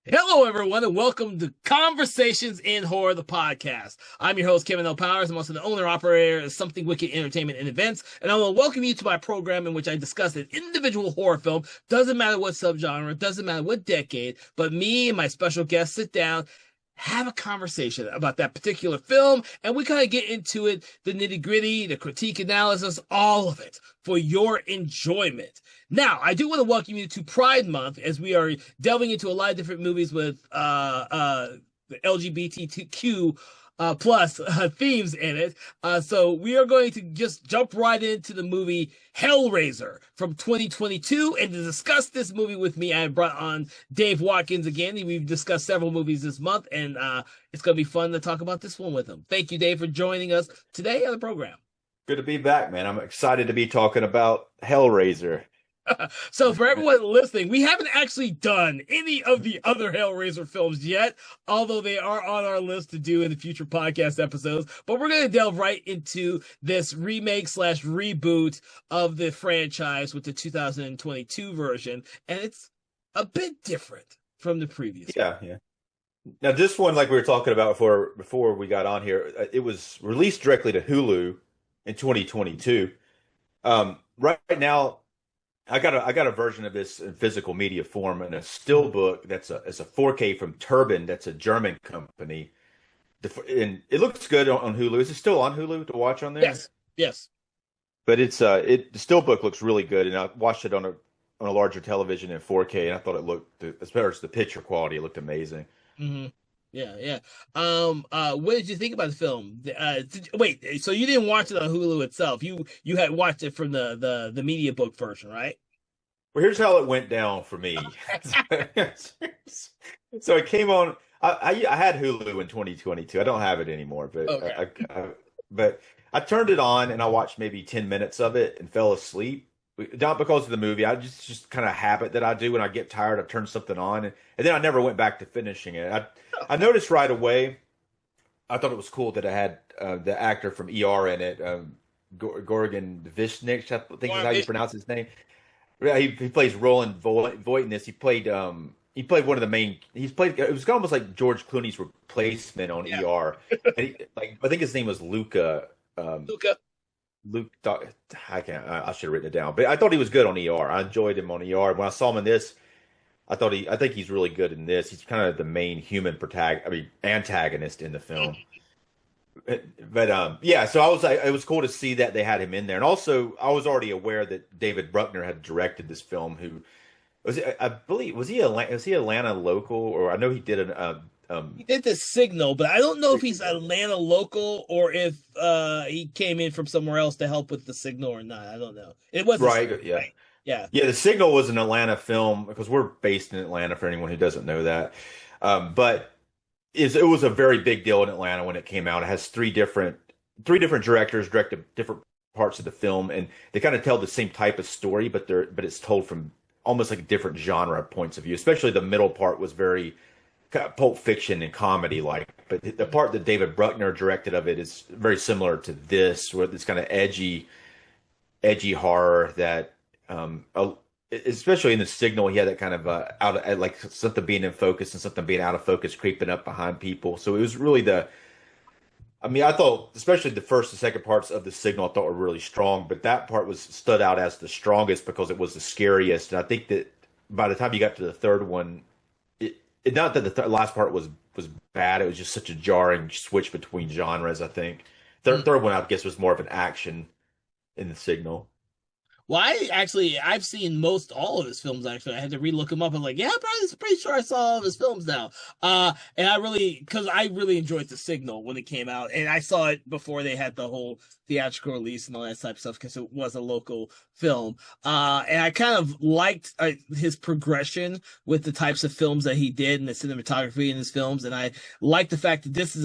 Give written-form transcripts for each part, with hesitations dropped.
Hello, everyone, and welcome to Conversations in Horror, the podcast. I'm your host, Kevin L. Powers. I'm also the owner operator of Something Wicked Entertainment and Events, and I will welcome you to my program in which I discuss an individual horror film. Doesn't matter what subgenre, doesn't matter what decade, but me and my special guest sit down, have a conversation about that particular film, and we kind of get into it, the nitty gritty, the critique analysis, all of it for your enjoyment. Now, I do want to welcome you to Pride Month as we are delving into a lot of different movies with the LGBTQ plus themes in it. So we are going to just jump right into the movie Hellraiser from 2022. And to discuss this movie with me, I brought on Dave Watkins again. We've discussed several movies this month, and it's going to be fun to talk about this one with him. Thank you, Dave, for joining us today on the program. Good to be back, man. I'm excited to be talking about Hellraiser. So for everyone listening, we haven't actually done any of the other Hellraiser films yet, although they are on our list to do in the future podcast episodes. But we're going to delve right into this remake slash reboot of the franchise with the 2022 version, and it's a bit different from the previous. Yeah. Now this one, like we were talking about before we got on here, it was released directly to Hulu in 2022. Right now, I got a version of this in physical media form in a still book it's a 4K from Turbine. That's a German company. And it looks good on Hulu. Is it still on Hulu to watch on there? Yes. But the still book looks really good, and I watched it on a larger television in 4K, and I thought it looked, as far as the picture quality, it looked amazing. Mm-hmm. Yeah. What did you think about the film? Wait, so you didn't watch it on Hulu itself? You had watched it from the media book version, right? Well, here's how it went down for me. So it came on. I had Hulu in 2022. I don't have it anymore, but Okay. but I turned it on and I watched maybe 10 minutes of it and fell asleep. Not because of the movie. I just kind of habit that I do when I get tired. I turn something on, and then I never went back to finishing it. I noticed right away. I thought it was cool that it had the actor from ER in it, Gorgon Vishnich, I think is how you pronounce his name. Yeah, he plays Roland Voight in this. He played one of the main. It was almost like George Clooney's replacement on ER. And I think his name was Luca. Luca. I should have written it down, but I thought he was good on ER. I enjoyed him on ER. When I saw him in this, I think he's really good in this. He's kind of the main human antagonist in the film. But yeah, so I was like, it was cool to see that they had him in there, and also I was already aware that David Bruckner had directed this film. Who was it? I believe was he Atlanta local, or I know he did He did the Signal, but I don't know if he's Atlanta local or if he came in from somewhere else to help with the Signal or not. I don't know. It was right, Signal, yeah. right? Yeah. Yeah, The Signal was an Atlanta film because we're based in Atlanta for anyone who doesn't know that. But it was a very big deal in Atlanta when it came out. It has three different directors directed different parts of the film, and they kind of tell the same type of story, but it's told from almost like different genre points of view. Especially the middle part was very kind of Pulp Fiction and comedy like, but the part that David Bruckner directed of it is very similar to this, where it's kind of edgy horror that especially in The Signal, he had that kind of like something being in focus and something being out of focus creeping up behind people. So it was really I thought especially the first and second parts of The Signal I thought were really strong, but that part stood out as the strongest because it was the scariest. And I think that by the time you got to the third one, not that the last part was bad, it was just such a jarring switch between genres. I think third one I guess was more of an action in The Signal. Well, I've seen most all of his films actually. I had to relook him up. I'm like, yeah, I'm pretty sure I saw all of his films now. And because I really enjoyed The Signal when it came out, and I saw it before they had the whole theatrical release and all that type of stuff because it was a local film. And I kind of liked his progression with the types of films that he did and the cinematography in his films, and I like the fact that this is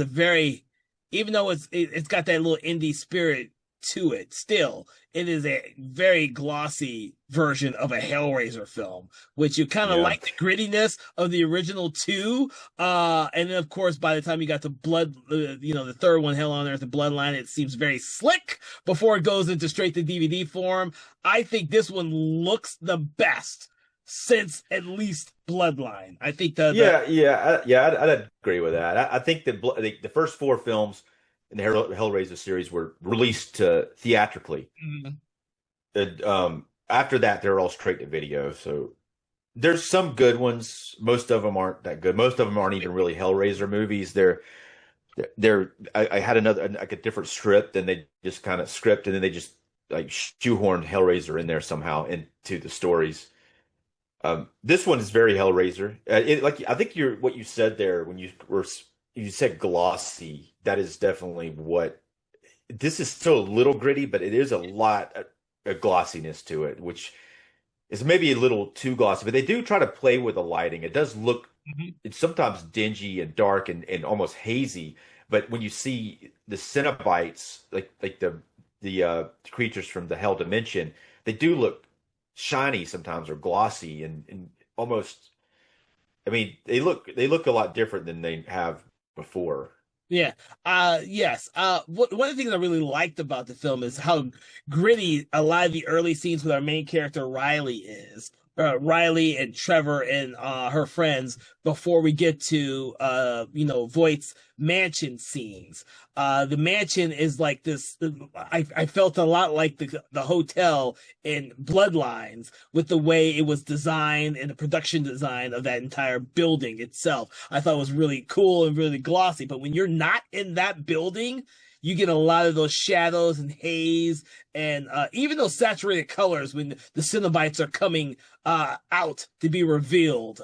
even though it's got that little indie spirit to it, still it is a very glossy version of a Hellraiser film, which you kind of like the grittiness of the original two, and then of course by the time you got to the third one, Hell on Earth, the Bloodline, it seems very slick before it goes into straight to DVD form. I think this one looks the best since at least Bloodline. I think the I'd agree with that. I think that the first four films in the Hellraiser series were released theatrically. Mhm. And, after that, they're all straight to video. So there's some good ones. Most of them aren't that good. Most of them aren't even really Hellraiser movies. I had another like a different script, and they just kind of script, and then they just like shoehorned Hellraiser in there somehow into the stories. This one is very Hellraiser. Like I think what you said there when you said glossy. That is definitely what this is. Still a little gritty, but it is a lot of glossiness to it, which is maybe a little too glossy. But they do try to play with the lighting. It does look Mhm. it's sometimes dingy and dark and almost hazy. But when you see the Cenobites, like the creatures from the Hell dimension, they do look shiny sometimes or glossy and almost. I mean, they look a lot different than they have before. Yeah. Yes. One of the things I really liked about the film is how gritty a lot of the early scenes with our main character Riley is. Riley and Trevor and her friends before we get to Voight's mansion scenes. The mansion is like this. I felt a lot like the hotel in Bloodlines with the way it was designed and the production design of that entire building itself. I thought it was really cool and really glossy. But when you're not in that building, you get a lot of those shadows and haze and even those saturated colors when the Cenobites are coming out to be revealed.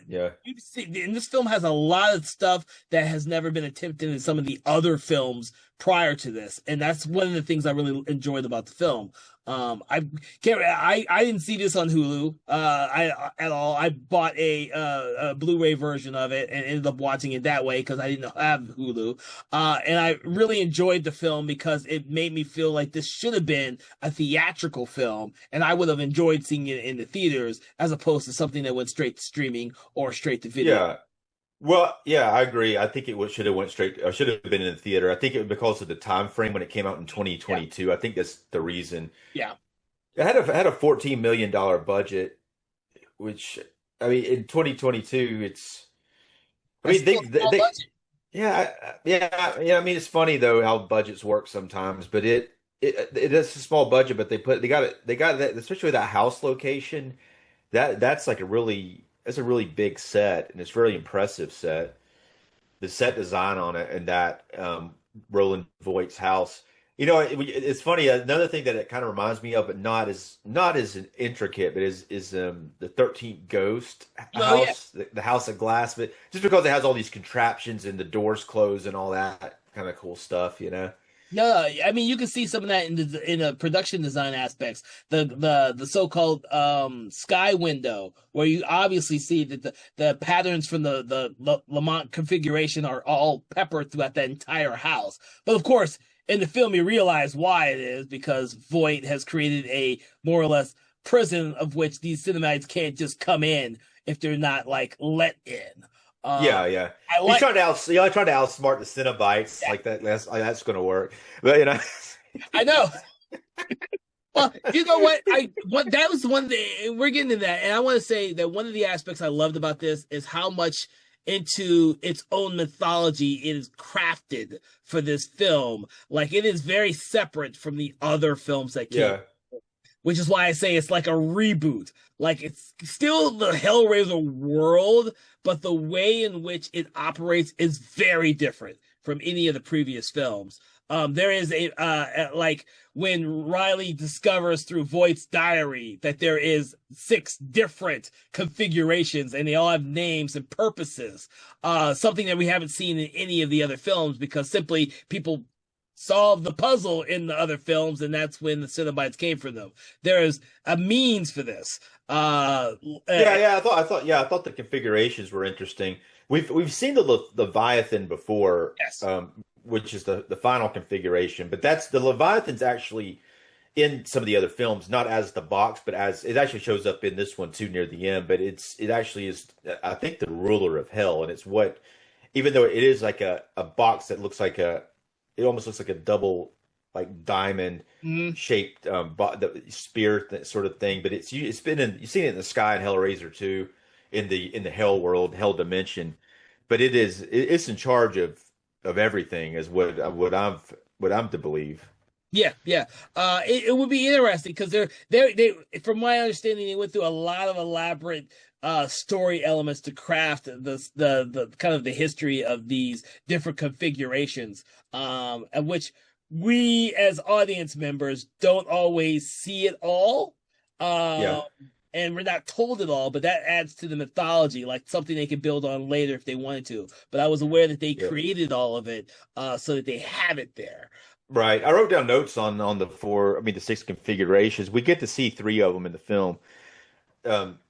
Yeah. And this film has a lot of stuff that has never been attempted in some of the other films prior to this, and that's one of the things I really enjoyed about the film. I didn't see this on Hulu I at all. I bought a Blu-ray version of it and ended up watching it that way because I didn't have Hulu. And I really enjoyed the film because it made me feel like this should have been a theatrical film, and I would have enjoyed seeing it in the theaters as opposed to something that went straight to streaming or straight to video. Yeah. Well, yeah, I agree. I think should have went straight. Should have been in the theater. I think it was because of the time frame when it came out in Yeah, 2022. I think that's the reason. yeah. It had a $14 million budget, which I mean in 2022, it's. I That's mean still a small budget. yeah. I mean it's funny though how budgets work sometimes, but it is a small budget, but they got that, especially with that house location. That's a really big set, and it's a very impressive set. The set design on it and that Roland Voigt's house. It's funny. Another thing that it kind of reminds me of, but not as intricate, but is the 13th Ghost Oh yeah. house, the House of Glass. But just because it has all these contraptions and the doors close and all that kind of cool stuff. No, I mean you can see some of that in the production design aspects. The so-called sky window, where you obviously see that the patterns from the Lamont configuration are all peppered throughout that entire house. But of course, in the film, you realize why it is because Voight has created a more or less prison of which these cinemates can't just come in if they're not like let in. Uh, Yeah, yeah. I He's like. trying to outsmart the Cenobites Yeah, like that. That's going to work. But. I know. Well, you know what? That was one thing we're getting to that, and I want to say that one of the aspects I loved about this is how much into its own mythology it is crafted for this film. Like it is very separate from the other films that came, Yeah. which is why I say it's like a reboot. Like it's still the Hellraiser world, but the way in which it operates is very different from any of the previous films. There is like when Riley discovers through Voight's diary that there is 6 different configurations and they all have names and purposes. Something that we haven't seen in any of the other films because simply people solve the puzzle in the other films, and that's when the Cenobites came from them. There is a means for this. Yeah. I thought the configurations were interesting. We've seen the Leviathan before, Yes. which is the final configuration, but that's the Leviathan's actually in some of the other films, not as the box, but as it actually shows up in this one too near the end. But it actually is, I think, the ruler of hell, and it's even though it is like a box that looks like it almost looks like a double like diamond Mhm. shaped the spear sort of thing. But it's been in you've seen it in the sky in Hellraiser too, in the hell world, hell dimension. But it's in charge of everything, is what I'm to believe. Yeah, yeah. It would be interesting because they from my understanding they went through a lot of elaborate story elements to craft the kind of the history of these different configurations, of which we as audience members don't always see it all. Yeah, Um and we're not told it all, but that adds to the mythology, like something they could build on later if they wanted to. But I was aware that they yeah. created all of it so that they have it there. Right. I wrote down notes on the four, I mean the six configurations. We get to see three of them in the film. Um,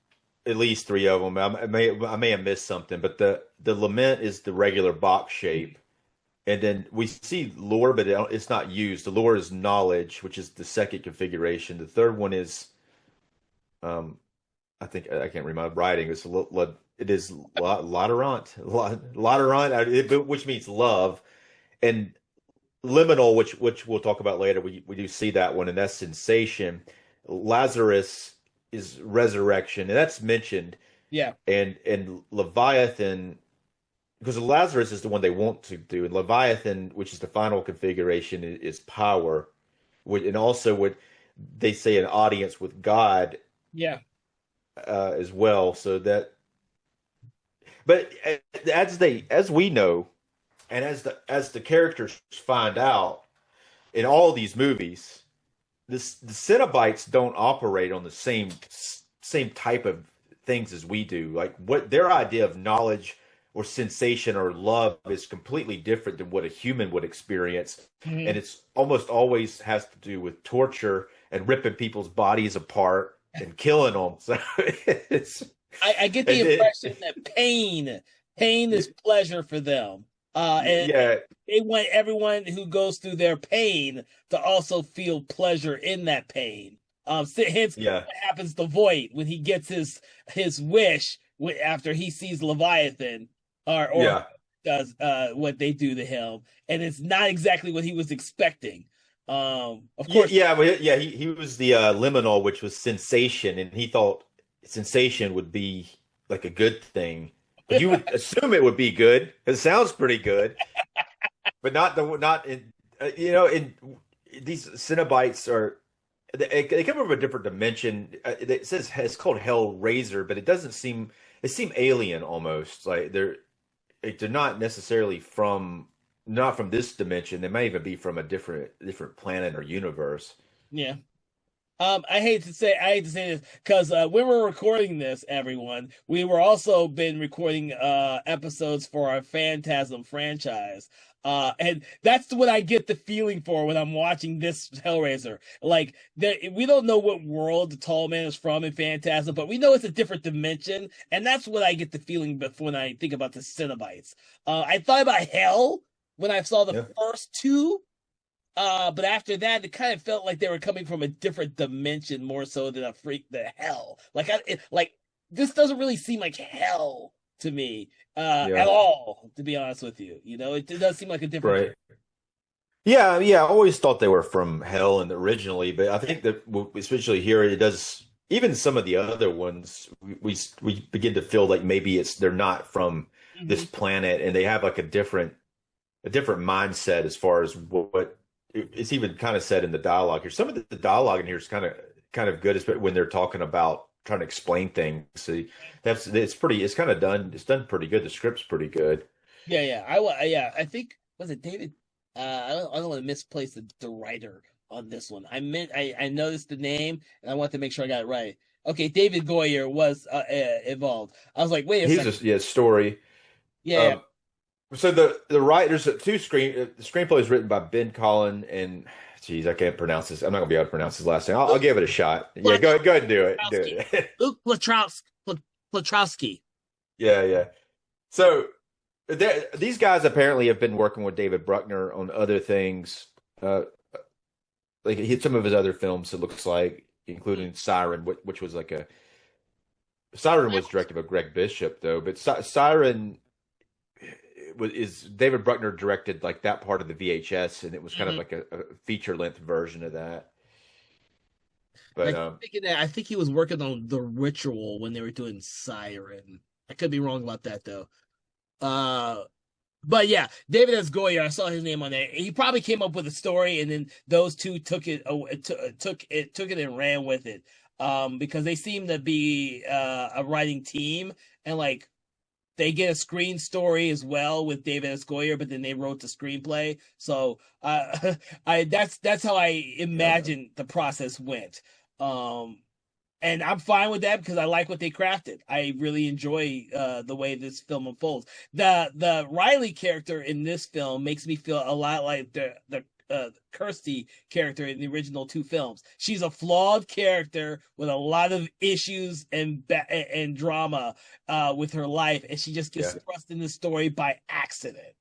at least three of them. I may have missed something, but the lament is the regular box shape, and then we see lore, but it's not used. The lore is knowledge, which is the second configuration. The third one is, um, I think I can't read my writing. It is Laterant, which means love, and liminal, which we'll talk about later. We do see that one, and that's sensation. Lazarus is resurrection, and that's mentioned. Yeah. And Leviathan, because Lazarus is the one they want to do, and Leviathan, which is the final configuration, is power, and also what they say an audience with God Yeah. as well. So that, but as we know, and as the characters find out in all these movies, the Cenobites don't operate on the same type of things as we do. Like what their idea of knowledge or sensation or love is completely different than what a human would experience, Mhm. and it's almost always has to do with torture and ripping people's bodies apart and killing them. So it's I get the and impression that pain is pleasure for them. And yeah, they want everyone who goes through their pain to also feel pleasure in that pain. Hence yeah, what happens to Voight when he gets his wish after he sees Leviathan, or yeah. does what they do to him, and it's not exactly what he was expecting. Of Yeah, course, yeah, but yeah, he was the liminal, which was sensation, and he thought sensation would be like a good thing, because you would assume it would be good. It sounds pretty good, but not in in these Cenobites are they come from a different dimension. It says it's called Hellraiser, but it doesn't seem they seem alien almost. They're not necessarily not from this dimension. They might even be from a different planet or universe. yeah. I hate to say this because when we're recording this, everyone, we were also been recording episodes for our Phantasm franchise. And that's what I get the feeling for when I'm watching this Hellraiser. Like we don't know what world the tall man is from in Phantasm, but we know it's a different dimension, and that's what I get the feeling before when I think about the Cenobites. I thought about Hell when I saw the Yeah. first two, but after that, it kind of felt like they were coming from a different dimension more so than the hell. Like this doesn't really seem like hell to me, at Yeah. all. To be honest with you, it does seem like a different. Right. Yeah, yeah. I always thought they were from Hell and originally, but I think that especially here it does. Even some of the other ones, we begin to feel like maybe they're not from this Mhm. planet, and they have like a different mindset as far as what it's even kind of said in the dialogue here. Some of the dialogue in here is kind of good, especially when they're talking about trying to explain things. See, it's kind of done. It's done pretty good. The script's pretty good. Yeah, yeah. Yeah. I think was it David. I don't want to misplace the writer on this one. I noticed the name and I want to make sure I got it right. Okay, David Goyer was involved. I was like, wait a He's second. a story. Yeah, Um, so the writers the screenplay is written by Ben Collin and geez, I can't pronounce this. I'm not gonna be able to pronounce his last name. I'll give it a shot. Yeah, Luke go ahead and do it. Do Latrowski. it. Luke Latrowski. Yeah, yeah. So these guys apparently have been working with David Bruckner on other things, like some of his other films. It looks like, including Siren, which was like a Siren was directed by Greg Bishop though, but Siren is David Bruckner directed like that part of the VHS, and it was kind of Mhm. like a feature length version of that. And I But keep thinking that I think he was working on The Ritual when they were doing Siren. I could be wrong about that though. Uh, but yeah, David S. Goyer, I saw his name on there. He probably came up with a story, and then those two took it, took it and ran with it. Because they seem to be a writing team, and like they get a screen story as well with David S. Goyer, but then they wrote the screenplay. So I that's how I yeah, imagine the process went. Um, and I'm fine with that because I like what they crafted. I really enjoy the way this film unfolds. The Riley character in this film makes me feel a lot like the Kirsty character in the original two films. She's a flawed character with a lot of issues and drama with her life, and she just gets yeah. thrust in the story by accident.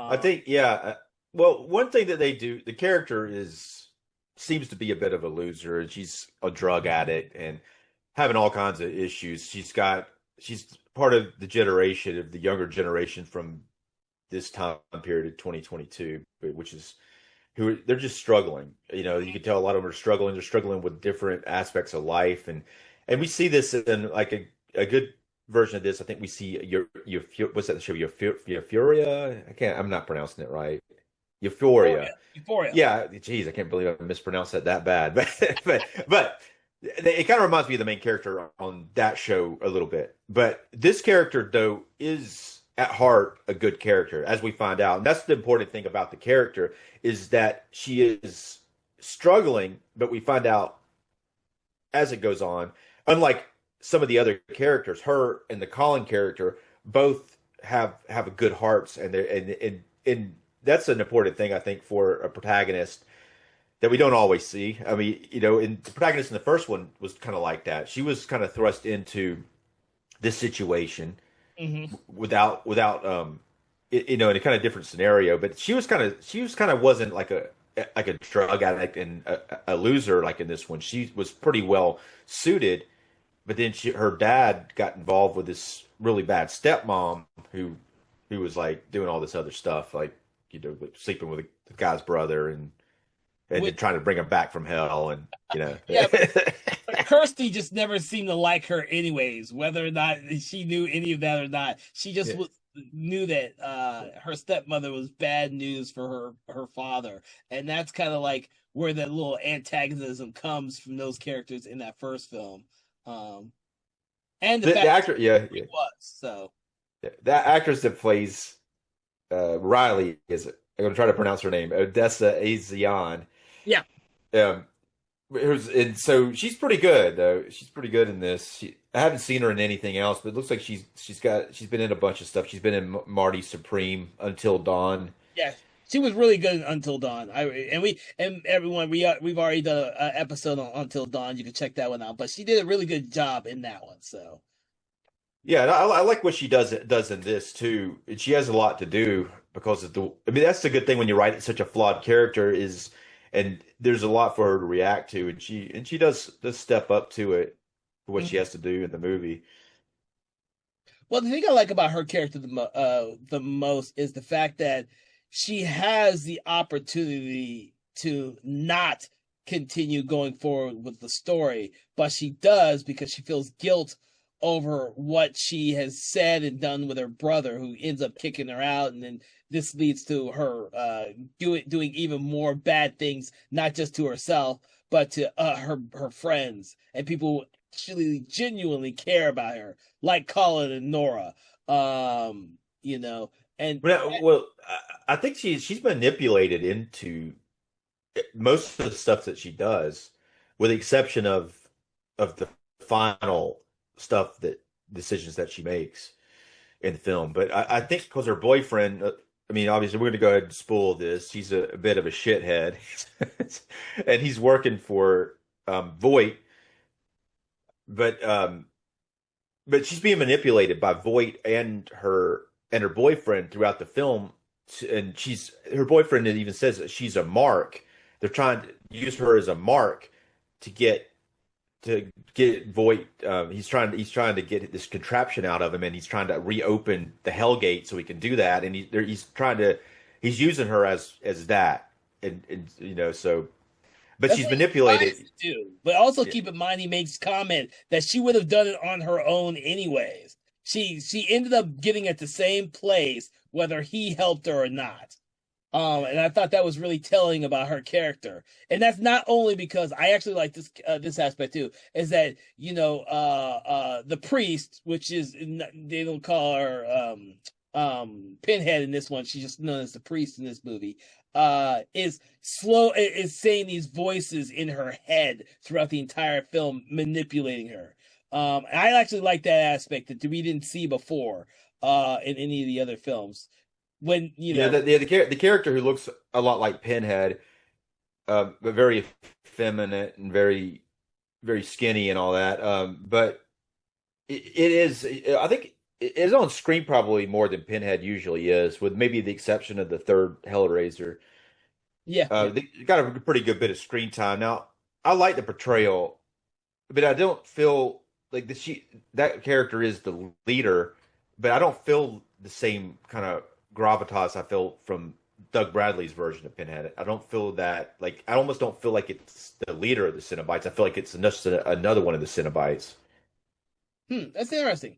I Uh, think, yeah. Well, one thing that they do, the character is seems to be a bit of a loser, and she's a drug addict and having all kinds of issues. She's part of the generation of the younger generation from this time period of 2022, which is who they're just struggling. You know, you can tell a lot of them are struggling. They're struggling with different aspects of life, and we see this in like a good version of this. I think we see your what's that show? Euphoria. I'm not pronouncing it right. Euphoria, Euphoria. Euphoria. Yeah, geez, I can't believe I mispronounced that bad. But it kind of reminds me of the main character on that show a little bit. But this character though is at heart a good character, as we find out. And that's the important thing about the character is that she is struggling, but we find out as it goes on, unlike some of the other characters, her and the Colin character both have a good hearts, and that's an important thing I think for a protagonist that we don't always see. I mean, you know, and the protagonist in the first one was kind of like that. She was kind of thrust into this situation Hmm. without you know, in a kind of different scenario, but she was kind of wasn't like a drug addict and a loser like in this one. She was pretty well suited, but then her dad got involved with this really bad stepmom who was like doing all this other stuff, like, you know, sleeping with the guy's brother and then With trying to bring him back from hell, and you know. yeah, but Kirsty just never seemed to like her anyways, whether or not she knew any of that or not. She just Yeah. knew that her stepmother was bad news for her father, and that's kind of like where that little antagonism comes from those characters in that first film, um, and the The fact actor, yeah, he yeah, was so. that actress that plays Riley is, I'm going to try to pronounce her name, Odessa Azion. Yeah, Um, and so she's pretty good though. She's pretty good in this. I haven't seen her in anything else, but it looks like she's been in a bunch of stuff. She's been in Marty Supreme, Until Dawn. yeah, she was really good Until Dawn. And everyone we've already done an episode on Until Dawn. You can check that one out. But she did a really good job in that one. So Yeah, and I like what she does in this too. And she has a lot to do because of the. I mean, that's the good thing when you write such a flawed character is, and there's a lot for her to react to, and she does step up to it for what she mhm. has to do in the movie. Well, the thing I like about her character the most is the fact that she has the opportunity to not continue going forward with the story, but she does because she feels guilt over what she has said and done with her brother, who ends up kicking her out, and then this leads to her doing even more bad things, not just to herself, but to her friends and people who actually genuinely care about her, like Colin and Nora. You know, and Well, I think she's manipulated into most of the stuff that she does, with the exception of the final stuff that decisions that she makes in the film. But I think because her boyfriend, I mean, obviously we're going to go ahead and spoil this. He's a bit of a shithead, and he's working for Voight, but but she's being manipulated by Voight and her boyfriend throughout the film, and she's her boyfriend even says that she's a mark. They're trying to use her as a mark to get to get Voight. He's trying to get this contraption out of him, and he's trying to reopen the Hellgate so he can do that. And he's using her as that, and so, but That's she's what he tries manipulated. to do. But also Yeah. keep in mind he makes comment that she would have done it on her own anyways. She ended up getting at the same place whether he helped her or not. And I thought that was really telling about her character. And that's not only because I actually like this aspect too, is that the priest, which is they don't call her Pinhead in this one, she's just known as the priest in this movie. Is saying these voices in her head throughout the entire film, manipulating her. I actually like that aspect that we didn't see before in any of the other films. When Yeah, the character who looks a lot like Pinhead, but very effeminate and very very skinny and all that. But it is, I think, it is on screen probably more than Pinhead usually is, with maybe the exception of the third Hellraiser. yeah, yeah. They got a pretty good bit of screen time. Now, I like the portrayal, but I don't feel like that character is the leader, but I don't feel the same kind of gravitas I feel from Doug Bradley's version of Pinhead. I don't feel that, like, I almost don't feel like it's the leader of the Cenobites. I feel like it's just another one of the Cenobites. That's interesting.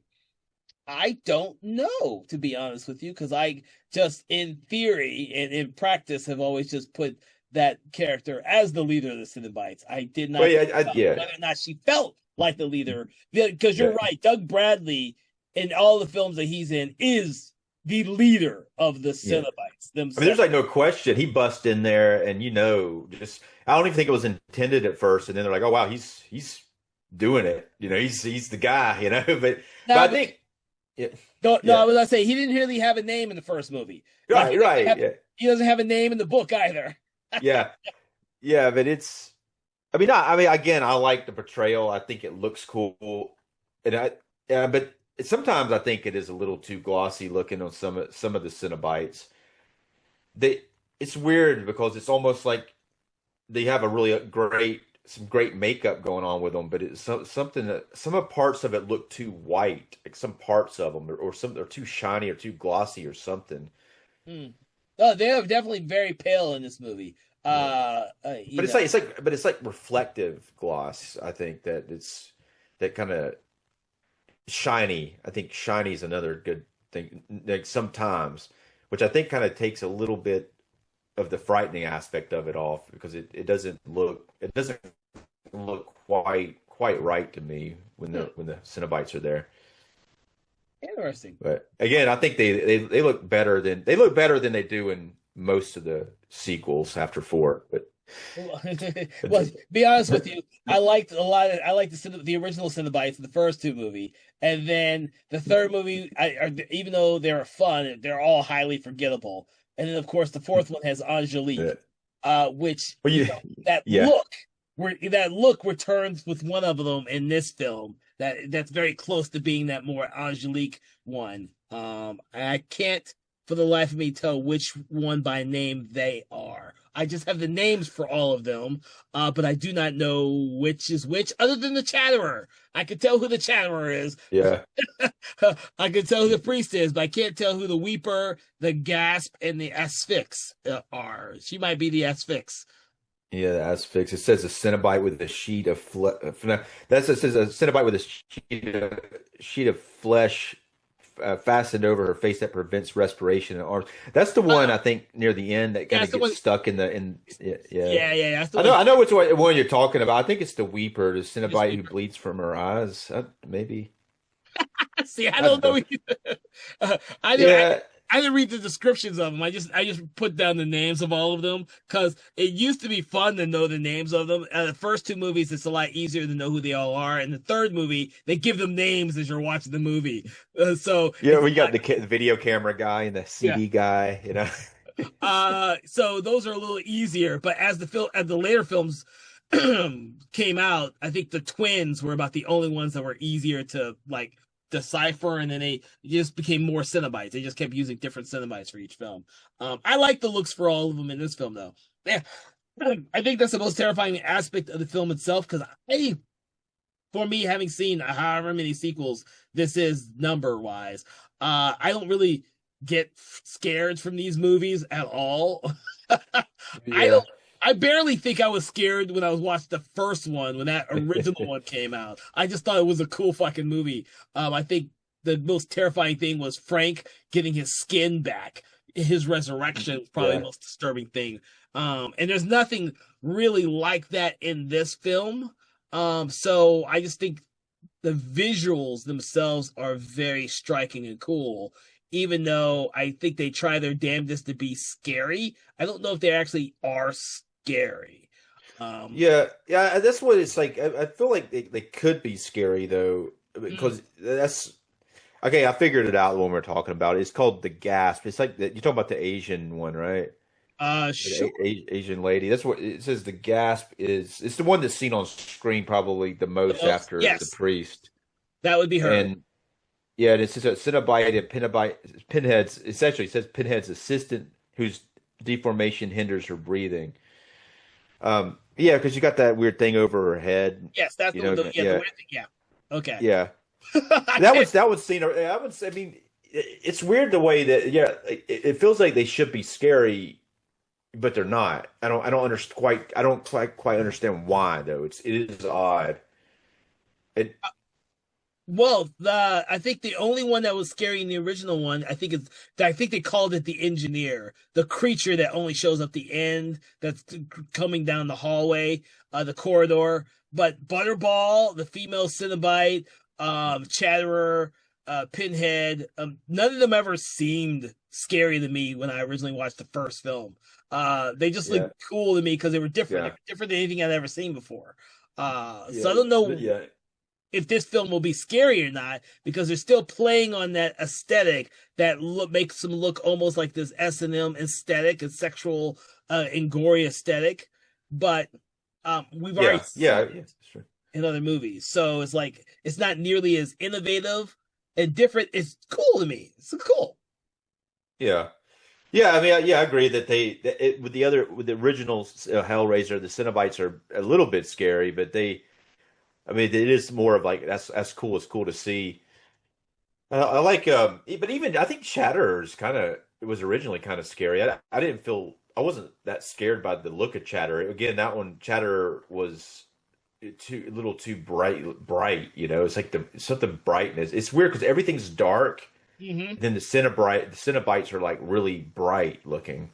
I don't know, to be honest with you, because I just, in theory and in practice, have always just put that character as the leader of the Cenobites. I did not Well, think yeah, about yeah, whether or not she felt like the leader. Because you're yeah, right, Doug Bradley, in all the films that he's in, is the leader of the yeah. Cenobites I mean, there's themselves. like no question. He bust in there, and just I don't even think it was intended at first, and then they're like, "Oh wow, he's doing it." He's the guy. But Now, I think, yeah, no, I yeah, was gonna say he didn't really have a name in the first movie. Like right, right, yeah, he doesn't have a name in the book either. yeah, yeah. But I mean, again, I like the portrayal. I think it looks cool, and yeah, but sometimes I think it is a little too glossy looking on some of the Cenobites. They, it's weird because it's almost like they have a really some great makeup going on with them, but it's something that some of parts of it look too white, like some parts of them, or some are too shiny or too glossy or something. Hmm. Oh, they are definitely very pale in this movie. Yeah. You But know, it's like reflective gloss. I think that it's that kind of shiny. I think shiny is another good thing. Like sometimes, which I think kind of takes a little bit of the frightening aspect of it off, because it doesn't look quite right to me when hmm, the Cenobites are there. interesting. But again, I think they look better than they do in most of the sequels after four. Well, well, But be honest with you, I liked the original Cenobites, the first two movie, and then the third movie. Even though they're fun, they're all highly forgettable. And then, of course, the fourth one has yeah. Angelique, which Well, that yeah, look returns with one of them in this film. That's very close to being that more Angelique one. I can't for the life of me tell which one by name they are. I just have the names for all of them, but I do not know which is which, other than the Chatterer. I can tell who the Chatterer is. yeah, I can tell who the priest is, but I can't tell who the Weeper, the Gasp, and the Asphyx are. She might be the Asphyx. yeah. That's fixed. It says a Cenobite with a sheet of flesh. That says a Cenobite with a sheet of flesh fastened over her face that prevents respiration and arms. That's the one Uh, I think near the end that yeah, kind that's of the one. gets stuck in yeah. Yeah. Yeah, that's the I know, one. I know which one you're talking about. I think it's the Weeper, the Just Cenobite who Weeper. bleeds from her eyes. Maybe. See, I I don't don't know know. either. I didn't. Yeah, I didn't read the descriptions of them. I just put down the names of all of them because it used to be fun to know the names of them. The first two movies, it's a lot easier to know who they all are. And the third movie, they give them names as you're watching the movie. So yeah. it's We got the video camera guy and the yeah. CD guy. So those are a little easier. But as the later films came out, I think the twins were about the only ones that were easier to like decipher, and then they just became more Cenobites. They just kept using different Cenobites for each film. I like the looks for all of them in this film, though. Yeah, I think that's the most terrifying aspect of the film itself because for me, having seen however many sequels this is number wise, I don't really get scared from these movies at all. I Yeah. don't. I barely think I was scared when I was watching the first one when that original one came out. I just thought it was a cool fucking movie. I think the most terrifying thing was Frank getting his skin back. His resurrection was probably the Yeah. most disturbing thing. And there's nothing really like that in this film. So I just think the visuals themselves are very striking and cool, even though I think they try their damnedest to be scary. I don't know if they actually are scary. Um, Yeah, yeah, that's what it's like. I feel like they could be scary though, mm, because that's okay. I figured it out when we were talking about it. It's called The Gasp. It's like you're talking about the Asian one, right? sure. Asian lady. That's what it says. The Gasp is. It's the one that's seen on screen probably the The most most, after The yes, Priest. that would be her. And yeah, and it's just a Cenobite and Pinhead's. Essentially, it says Pinhead's assistant whose deformation hinders her breathing. Yeah, because you got that weird thing over her head. Yes, that's You know, yeah, the yeah, weird thing. Yeah. Okay. yeah. I That can't. was that was seen. I would say. I mean, it's weird the way that yeah, it feels like they should be scary, but they're not. I don't understand quite. I don't quite understand why though. It is odd. It Well, I think the only one that was scary in the original one, I think they called it the engineer, the creature that only shows up the end, that's coming down the hallway, the corridor. But Butterball, the female Cenobite, Chatterer, Pinhead, none of them ever seemed scary to me when I originally watched the first film. They just yeah looked cool to me because they were different. They yeah were different than anything I'd ever seen before. So I yeah don't know yeah if this film will be scary or not because they're still playing on that aesthetic that makes them look almost like this S&M aesthetic and sexual and gory aesthetic, but we've already seen yeah. it in other movies, so it's like it's not nearly as innovative and different. It's cool to me. It's cool. Yeah. Yeah, I mean, yeah, I agree that with the original Hellraiser, the Cenobites are a little bit scary, but I mean, it is more of like that's cool. It's cool to see. I like, but even I think Chatter's kind of it was originally kind of scary. I didn't feel I wasn't that scared by the look of Chatter. Again, that one Chatter was a little too bright. You know, it's like the something brightness. It's weird because everything's dark. Mm-hmm. Then the Cenobites are like really bright looking.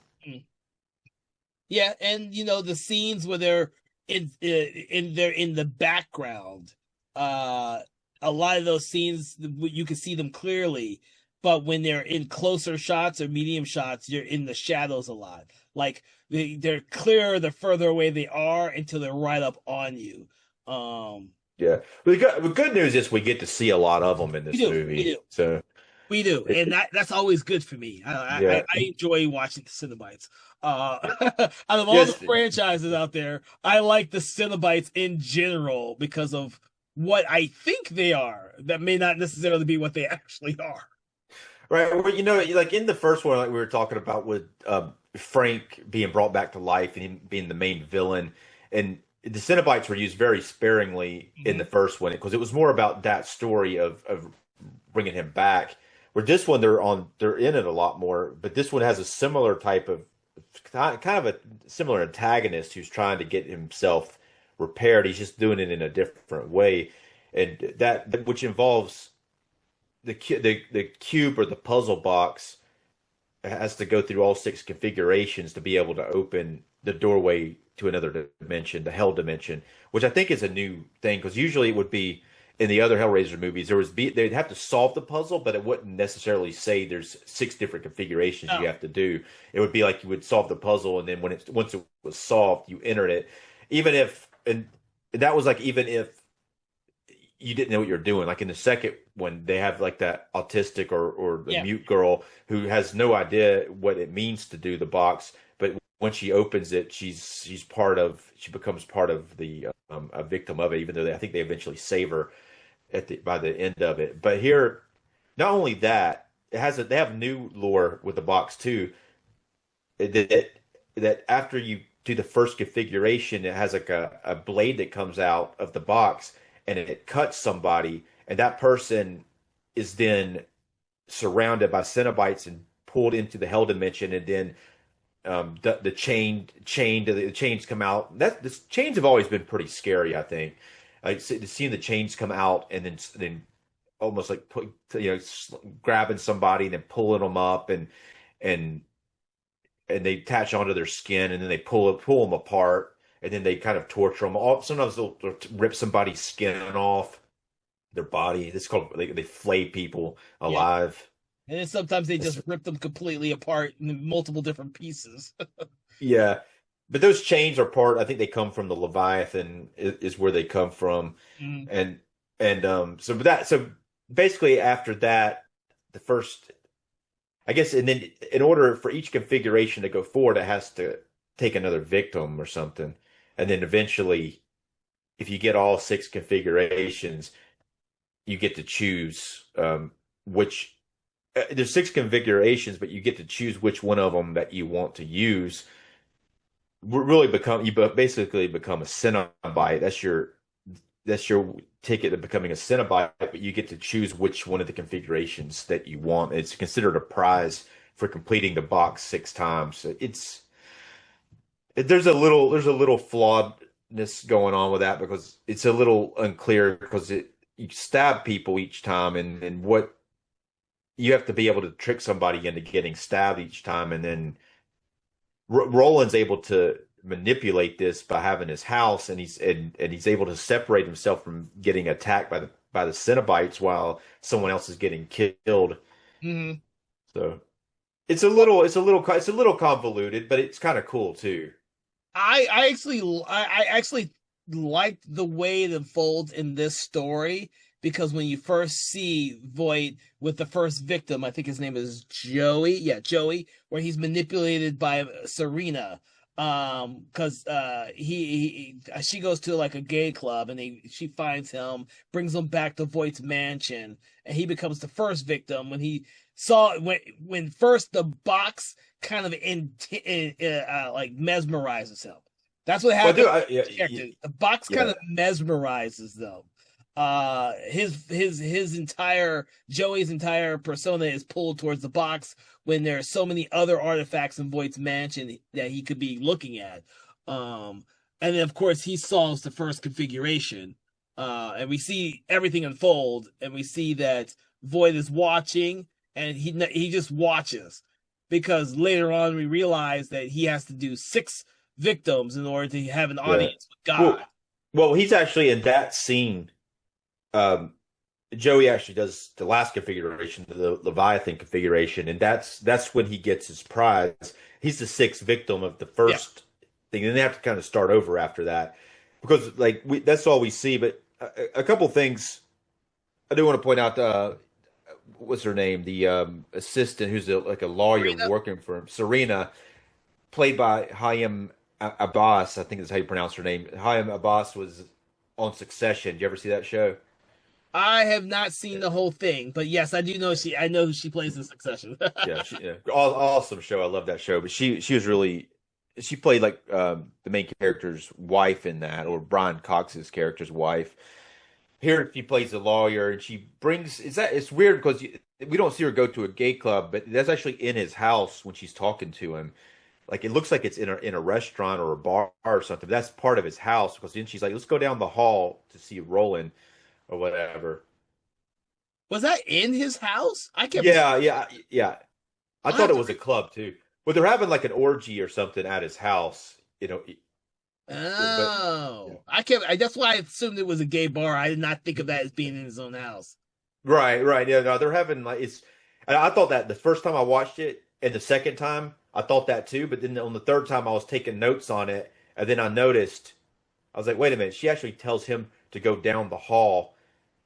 Yeah, and the scenes where they're in the background, uh, a lot of those scenes you can see them clearly, but when they're in closer shots or medium shots, you're in the shadows a lot. Like they're clearer the further away they are until they're right up on you. Um, Yeah, but the good news is we get to see a lot of them in we this do, we movie. do. So We do, and that's always good for me. yeah, I enjoy watching the Cenobites. Out of all the yes, franchises out there, I like the Cenobites in general because of what I think they are. That may not necessarily be what they actually are. right. Well, you know, like in the first one, like we were talking about with Frank being brought back to life and him being the main villain, and the Cenobites were used very sparingly in Hmm. the first one because it was more about that story of bringing him back. Where this one, they're in it a lot more, but this one has a similar type of kind of a similar antagonist who's trying to get himself repaired. He's just doing it in a different way, and that which involves the cube or the puzzle box has to go through all six configurations to be able to open the doorway to another dimension, the hell dimension, which I think is a new thing because usually it would be in the other Hellraiser movies they'd have to solve the puzzle, but it wouldn't necessarily say there's six different configurations you Oh, have to do. It would be like you would solve the puzzle and then once it was solved, you entered it. Even if and that was like even if you didn't know what you're doing. Like in the second one, they have like that autistic or the yeah. mute girl who has no idea what it means to do the box, but when she opens it, she becomes part of the a victim of it. Even though I think they eventually save her by the end of it. But here, not only that, they have new lore with the box too. That that after you do the first configuration, it has like a blade that comes out of the box and it cuts somebody, and that person is then surrounded by Cenobites and pulled into the Hell dimension, and then the the chains come out. That the chains have always been pretty scary, I think. Like seeing the chains come out and then almost like grabbing somebody and then pulling them up and they attach onto their skin and then they pull them apart and then they kind of torture them. Sometimes they'll rip somebody's skin off their body. It's called they flay people Yeah. alive. And then sometimes they just rip them completely apart in multiple different pieces. Yeah, but those chains are part. I think they come from the Leviathan is where they come from, Mm. and so basically after that, the first I guess, and then in order for each configuration to go forward, it has to take another victim or something, and then eventually, if you get all six configurations, you get to choose which. There's six configurations, but you get to choose which one of them that you want to use really you basically become a Cenobite. That's your ticket to becoming a Cenobite, but you get to choose which one of the configurations that you want. It's considered a prize for completing the box six times. There's a little flawedness going on with that because it's a little unclear because you stab people each time and what you have to be able to trick somebody into getting stabbed each time, and then Roland's able to manipulate this by having his house, and he's able to separate himself from getting attacked by the Cenobites while someone else is getting killed. Hmm. So it's a little convoluted, but it's kind of cool too. I actually liked the way it unfolds in this story because when you first see Voight with the first victim, I think his name is Joey. Yeah, Joey, where he's manipulated by Serena. Because she goes to like a gay club and she finds him, brings him back to Voight's mansion, and he becomes the first victim when he saw when first the box kind of like mesmerizes him. That's what Well, happens. dude, yeah, Character. The box kind yeah. of mesmerizes them. His entire Joey's entire persona is pulled towards the box when there's so many other artifacts in Voight's mansion that he could be looking at. Um, and then of course he solves the first configuration. And we see everything unfold, and we see that Voight is watching, and he just watches because later on we realize that he has to do six victims in order to have an Yeah. audience with God. Well, he's actually in that scene. Um, Joey actually does the last configuration, the Leviathan configuration, and that's when he gets his prize. He's the sixth victim of the Yeah. first thing, and they have to kind of start over after that because like that's all we see. But a couple things I do want to point out. What's her name? The assistant who's like a lawyer Serena, working for him, Serena, played by Hayam Abbas. I think is how you pronounce her name. Hayam Abbas was on Succession. Did you ever see that show? I have not seen the whole thing, but yes, I do know she. I know who she plays in Succession. Yeah, awesome show. I love that show. But she was really she played like the main character's wife in that, or Brian Cox's character's wife. Here she plays a lawyer, and she brings. It's weird because we don't see her go to a gay club, but that's actually in his house when she's talking to him. Like it looks like it's in a restaurant or a bar or something. But that's part of his house because then she's like, "Let's go down the hall to see Roland or whatever." Was that in his house? I kept. Yeah. I I thought have it to. was a club too. But they're having like an orgy or something at his house, but yeah. Oh, I kept. That's why I assumed it was a gay bar. I did not think of that as being in his own house. Right. Yeah, no, they're having like it's and I thought that the first time I watched it and the second time I thought that too, but then on the third time I was taking notes on it and then I noticed I was like, wait a minute, she actually tells him to go down the hall.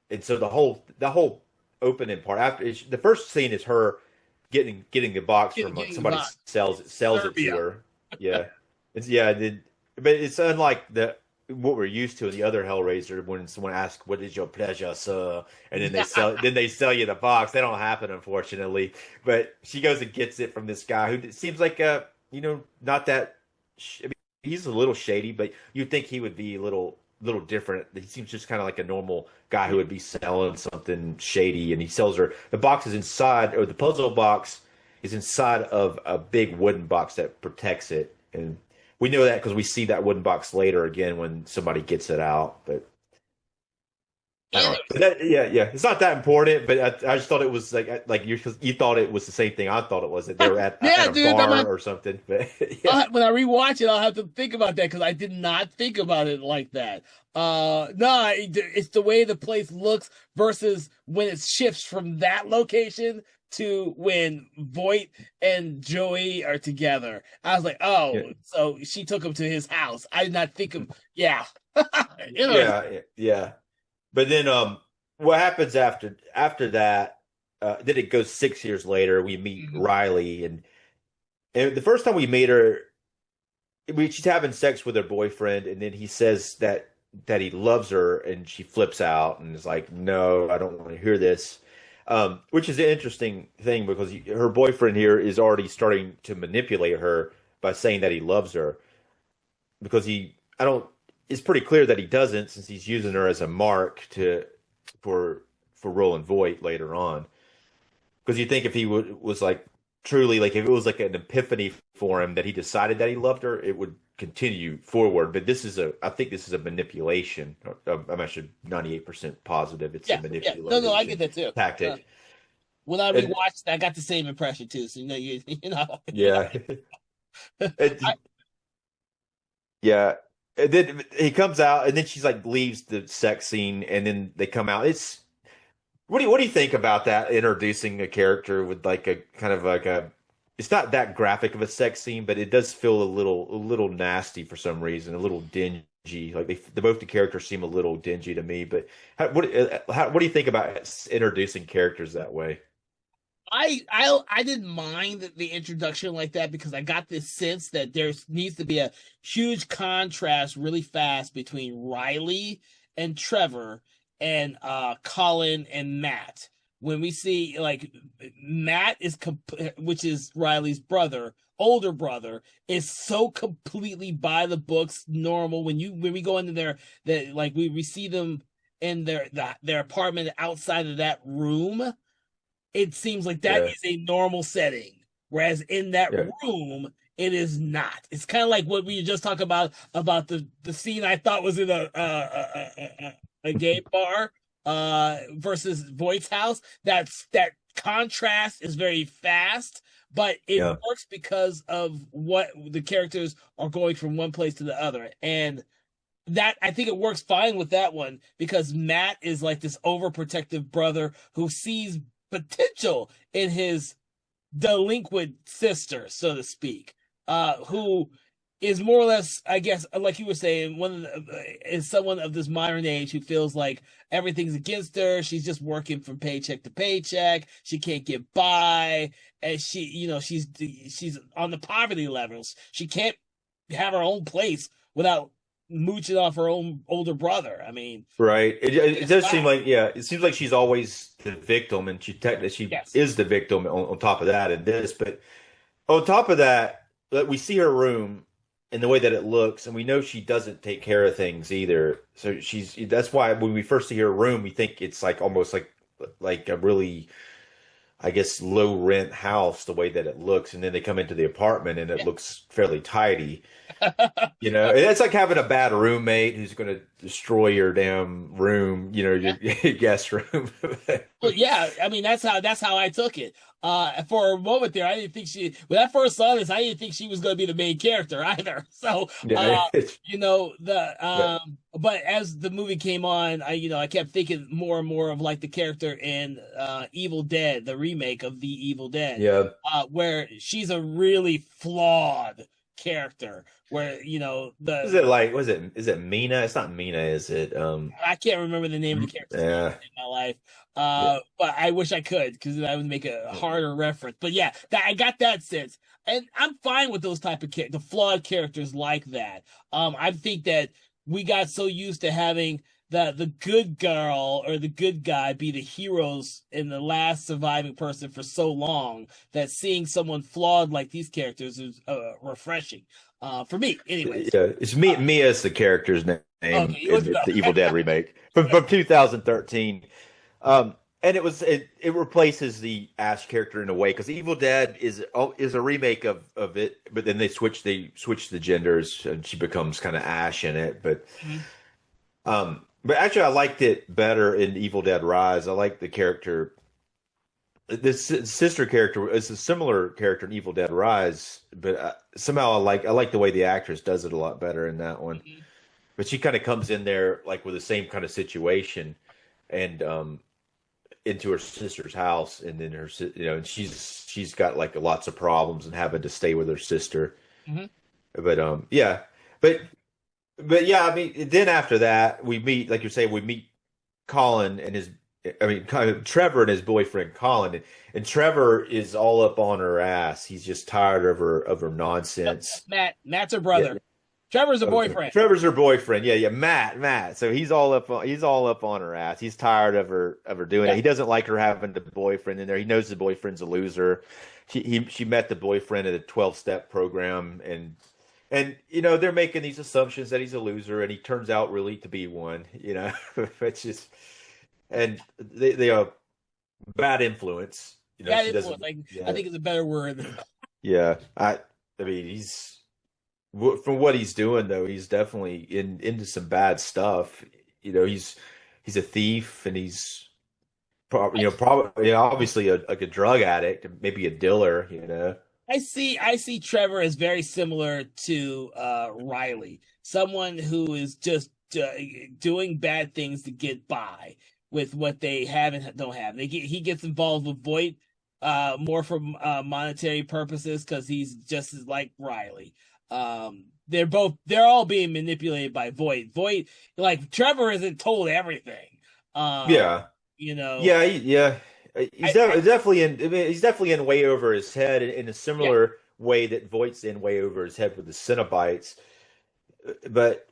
And so the whole opening part after the first scene is her getting the box from Getting somebody by sells it to Serbia. her. Yeah, but it's unlike the what we're used to in the other Hellraiser when someone asks, "What is your pleasure, sir?" and then they sell you the box. That don't happen, unfortunately. But she goes and gets it from this guy who seems like not that. I mean, he's a little shady, but you'd think he would be a little little different. He seems just kind of like a normal guy who would be selling something shady, and he sells her. The box is inside, or the puzzle box is inside of a big wooden box that protects it, and we know that because we see that wooden box later again when somebody gets it out. But I don't know. But yeah. It's not that important, but I just thought it was like you thought it was the same thing I thought it was, that they were at a dude, bar or something. But yeah. when I rewatch it, I'll have to think about that because I did not think about it like that. No, it's the way the place looks versus when it shifts from that location to when Voight and Joey are together. I was like, oh, Yeah. so she took him to his house. I did not think of, yeah. Yeah. But then what happens after that, then it goes 6 years later, we meet Riley, and the first time we meet her, she's having sex with her boyfriend, and then he says that he loves her, and she flips out and is like, no, I don't want to hear this. Which is an interesting thing because her boyfriend here is already starting to manipulate her by saying that he loves her, because it's pretty clear that he doesn't, since he's using her as a mark for Roland Voight later on. Because you think if he was like truly, like if it was like an epiphany for him that he decided that he loved her, it would continue forward. But I think this is a manipulation. I'm actually 98% positive it's a manipulation. No, I get that too. Tactic. When I rewatched, I got the same impression too. So you know. Yeah. Yeah. And then he comes out, and then she's like leaves the sex scene, and then they come out. What do you think about that, introducing a character with like a kind of like a, it's not that graphic of a sex scene, but it does feel a little nasty for some reason, a little dingy. Like both the characters seem a little dingy to me. But what do you think about introducing characters that way? I didn't mind the introduction like that because I got this sense that there needs to be a huge contrast really fast between Riley and Trevor and Colin and Matt. When we see like Matt which is Riley's older brother, is so completely by the books, normal. When we go into we see them in their apartment outside of that room, it seems like that is a normal setting. Whereas in that room, it is not. It's kind of like what we just talked about the scene I thought was in a gay bar versus Voight's house. That contrast is very fast, but it works because of what the characters are going from one place to the other. And that, I think it works fine with that one because Matt is like this overprotective brother who sees potential in his delinquent sister, so to speak, who is more or less, I guess, like you were saying, is someone of this modern age who feels like everything's against her. She's just working from paycheck to paycheck. She can't get by, and she's on the poverty levels. She can't have her own place without mooching off her own older brother. I mean, right. It does seem like, it seems like she's always the victim, and she is the victim on top of that in this. But on top of that, we see her room and the way that it looks, and we know she doesn't take care of things either. So that's why when we first see her room, we think it's like almost like a really, I guess, low rent house, the way that it looks. And then they come into the apartment and it looks fairly tidy. It's like having a bad roommate who's going to destroy your damn room, your guest room. Well, yeah, I mean that's how I took it. For a moment there, I didn't think when I first saw this, I didn't think she was going to be the main character either. So, but as the movie came on, I kept thinking more and more of like the character in Evil Dead, the remake of the Evil Dead, where she's a really flawed character where is it Mina? It's not Mina, is it? I can't remember the name of the character in my life, but I wish I could, because I would make a harder reference. But yeah, I got that sense, and I'm fine with those type of the flawed characters like that. I think that we got so used to having the good girl or the good guy be the heroes and the last surviving person for so long that seeing someone flawed like these characters is refreshing. For me, anyways. Yeah, it's me. Mia is the character's name Okay, you looked in it up. the Evil Dead remake from 2013. And it replaces the Ash character in a way because Evil Dead is a remake of it, but then they switch the genders and she becomes kind of Ash in it. Mhm. But actually, I liked it better in Evil Dead Rise. I like the character. This sister character is a similar character in Evil Dead Rise, but somehow I like the way the actress does it a lot better in that one. Mhm. But she kind of comes in there like with the same kind of situation and into her sister's house, and then and she's got like lots of problems and having to stay with her sister. Mhm. But yeah, but but yeah, I mean, then after that we meet, like you say, we meet Colin and his, I mean, kind of Trevor and his boyfriend Colin, and Trevor is all up on her ass. He's just tired of her Yep, nonsense. that's Matt. Matt's her Yeah, brother. Trevor's a boyfriend. Trevor's her boyfriend. Yeah, yeah, Matt. So he's all up on her ass. He's tired of her doing it. Yeah. He doesn't like her having the boyfriend in there. He knows the boyfriend's a loser. She met the boyfriend at a 12-step program, and they're making these assumptions that he's a loser, and he turns out really to be one. It's just, and they are bad influence. Bad She influence. doesn't. Like I Yeah, think it's a better word. yeah. I mean, from what he's doing though, he's definitely into some bad stuff. He's a thief, and he's probably obviously like a drug addict, maybe a dealer. I see Trevor as very similar to Riley, someone who is just doing bad things to get by with what they have and don't have. He gets involved with Voight more for monetary purposes because he's just as like Riley. They're all being manipulated by Voight. Voight, like Trevor isn't told everything. Um, Yeah, you know, yeah. I, I Definitely in. I mean, he's definitely in way over his head in a yeah. similar way that Voight's in way over his head with the Cenobites. But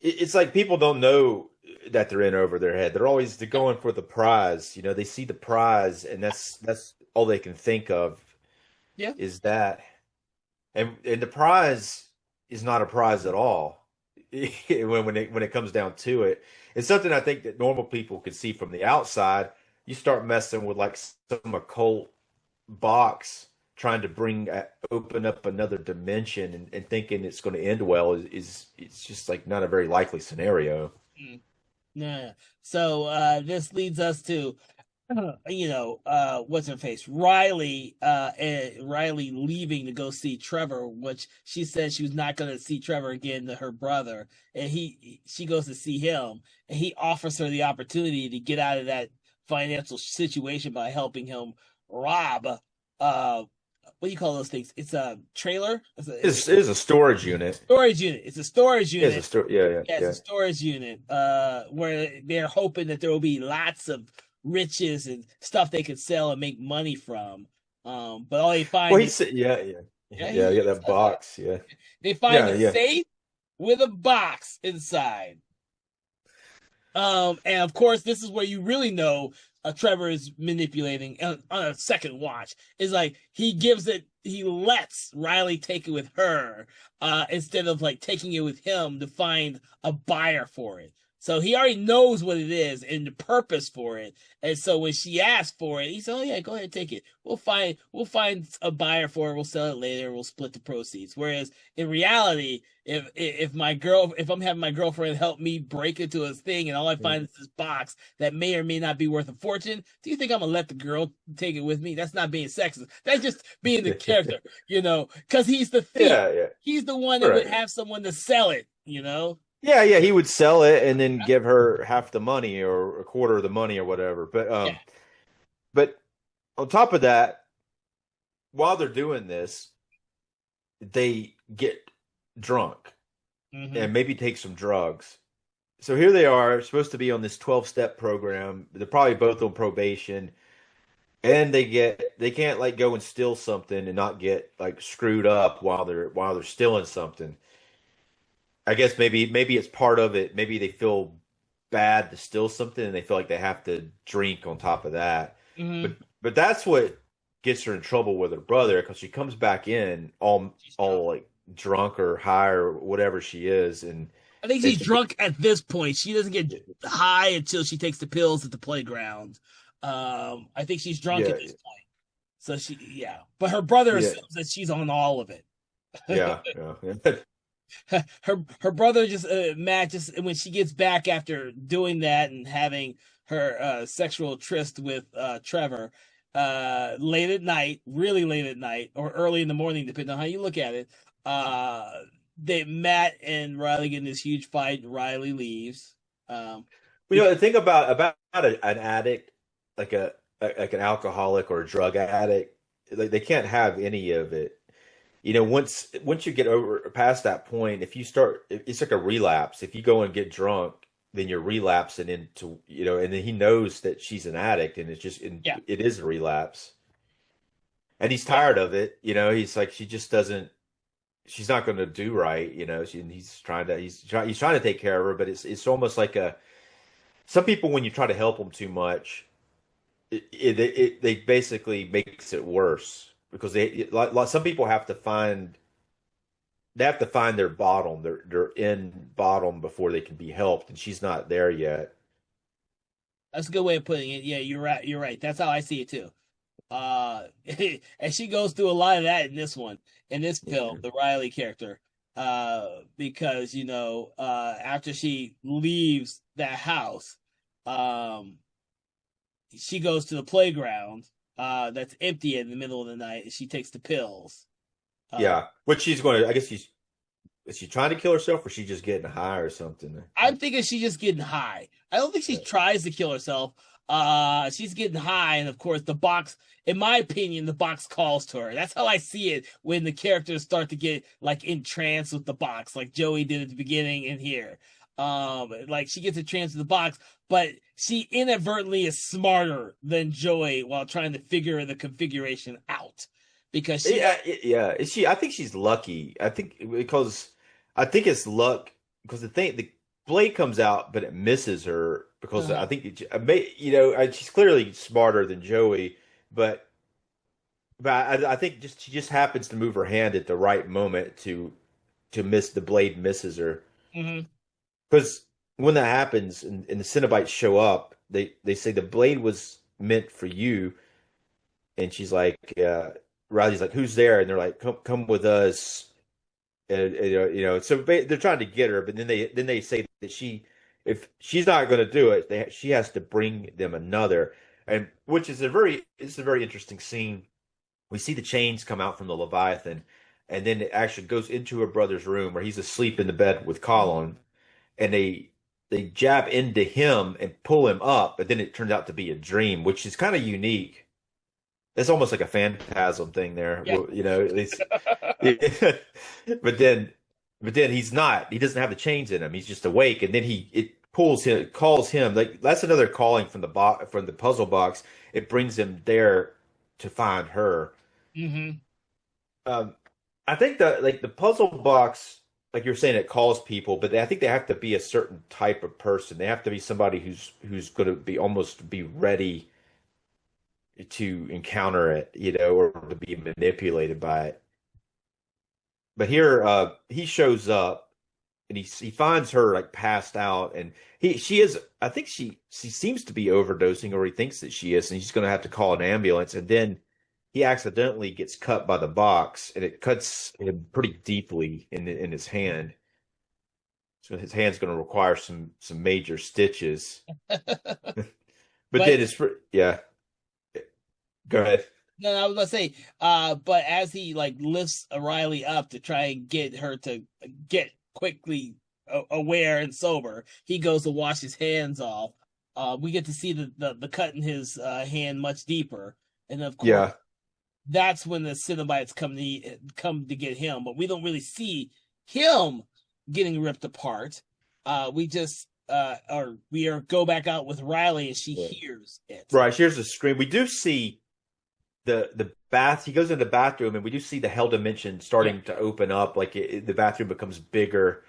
it's like people don't know that they're in over their head. They're going for the prize. They see the prize, and that's all they can think of Yeah. is that. And the prize is not a prize at all when it comes down to it. It's something I think that normal people can see from the outside. You start messing with like some occult box trying to open up another dimension, and thinking it's going to end well is it's just like not a very likely scenario. Mm. Yeah. So this leads us to what's her face? Riley, and Riley leaving to go see Trevor, which she said she was not gonna see Trevor again, to her brother. And she goes to see him, and he offers her the opportunity to get out of that financial situation by helping him rob what do you call those things? It's a trailer. It's a storage unit. Storage unit. It's a storage It's a unit. store. Yeah, yeah, Yeah, it's yeah. a storage unit, where they're hoping that there will be lots of riches and stuff they could sell and make money from. But all they Well, find he is, said, yeah, yeah, yeah, yeah. he Yeah, that says that. box. Yeah, They find yeah, a yeah. safe with a box inside. And of course, this is where you really know Trevor is manipulating on a second watch. Is like he lets Riley take it with her, instead of like taking it with him to find a buyer for it. So he already knows what it is and the purpose for it. And so when she asks for it, he said, "Oh yeah, go ahead and take it. We'll find a buyer for it. We'll sell it later. We'll split the proceeds." Whereas in reality, if I'm having my girlfriend help me break into a thing and all I find is this box that may or may not be worth a fortune, do you think I'm gonna let the girl take it with me? That's not being sexist. That's just being the character, because he's the thief. Yeah, yeah. He's the one that would Right. have someone to sell it. Yeah, yeah, he would sell it and then give her half the money or a quarter of the money or whatever. But Yeah. but on top of that, while they're doing this, they get drunk Hmm. and maybe take some drugs. So here they are, supposed to be on this 12-step program. They're probably both on probation, and they can't like go and steal something and not get like screwed up while they're stealing something. I guess maybe it's part of it. Maybe they feel bad to steal something and they feel like they have to drink on top of that. Hmm. But that's what gets her in trouble with her brother because she comes back in all She's drunk. like drunk or high or whatever she is, and I think she's it, drunk at this point. She doesn't get high until she takes the pills at the playground. I think she's drunk yeah, at this point. So yeah. But her brother yeah, assumes that she's on all of it. yeah, yeah. Her brother just Matt just when she gets back after doing that and having her sexual tryst with Trevor late at night, really late at night or early in the morning, depending on how you look at it. Uh, they Matt and Riley get in this huge fight. And Riley leaves. Um, The thing about an addict, like like an alcoholic or a drug addict, like they can't have any of it. Once you get over past that point, if you start, it's like a relapse. If you go and get drunk, then you're relapsing into, and then he knows that she's an addict, and yeah, it is a relapse, and he's yeah. tired of it. He's like, she just doesn't, she's not going to do right. He's trying to take care of her, but it's almost like some people, when you try to help them too much, they basically makes it worse because some people have to find their bottom, their in bottom before they can be helped, and she's not there yet. That's a good way of putting it. Yeah, you're right. You're right. That's how I see it too. Uh, and she goes through a lot of that in this one, in this film, Yeah. the Riley character. Because after she leaves that house, um, she goes to the playground, that's empty in the middle of the night, and she takes the pills. Uh, Yeah. What she's going to, I guess is she trying to kill herself or she just getting high or something? I'm thinking she's just getting high. I don't think she tries to kill herself. She's getting high, and of course, the box. In my opinion, the box calls to her. That's how I see it when the characters start to get like entranced with the box, like Joey did at the beginning in here. Like she gets entranced with the box, but she inadvertently is smarter than Joey while trying to figure the configuration out because she. Yeah. I think she's lucky. I think it's luck because the blade comes out, but it misses her because I Uh, think she's clearly smarter than Joey, but I think she just happens to move her hand at the right moment to miss the blade misses her mhm. because when that happens and the Cenobites show up, they say the blade was meant for you, and she's like, Riley's like, who's there? And they're like, come with us. So they're trying to get her, but then they say that if she's not going to do it, she has to bring them another, and which is it's a very interesting scene. We see the chains come out from the Leviathan, and then it actually goes into her brother's room where he's asleep in the bed with Colin, and they jab into him and pull him up, but then it turns out to be a dream, which is kind of unique. It's almost like a phantasm thing there, Yeah. it's but then he's not. He doesn't have the chains in him. He's just awake, and then it calls him. Like that's another calling from the puzzle box. It brings him there to find her. Hmm. Um, I think that like the puzzle box, like you're saying, it calls people, but I think they have to be a certain type of person. They have to be somebody who's going to be ready to encounter it, or to be manipulated by it. But here, he shows up and he finds her like passed out, and she is. I think she seems to be overdosing, or he thinks that she is, and he's going to have to call an ambulance. And then he accidentally gets cut by the box, and it cuts him pretty deeply in his hand. So his hand's going to require some major stitches. But But then yeah. Go ahead. no, I was gonna say, but as he like lifts Riley up to try and get her to get quickly aware and sober, he goes to wash his hands off. We get to see the cut in his hand much deeper, and of course, Yeah. that's when the Cenobites come to get him. But we don't really see him getting ripped apart. We just or we are go back out with Riley, and she hears it. Right. Here's the screen. We do see the bath. He goes in the bathroom, and we do see the hell dimension Yeah. starting to open up. Like the bathroom becomes bigger,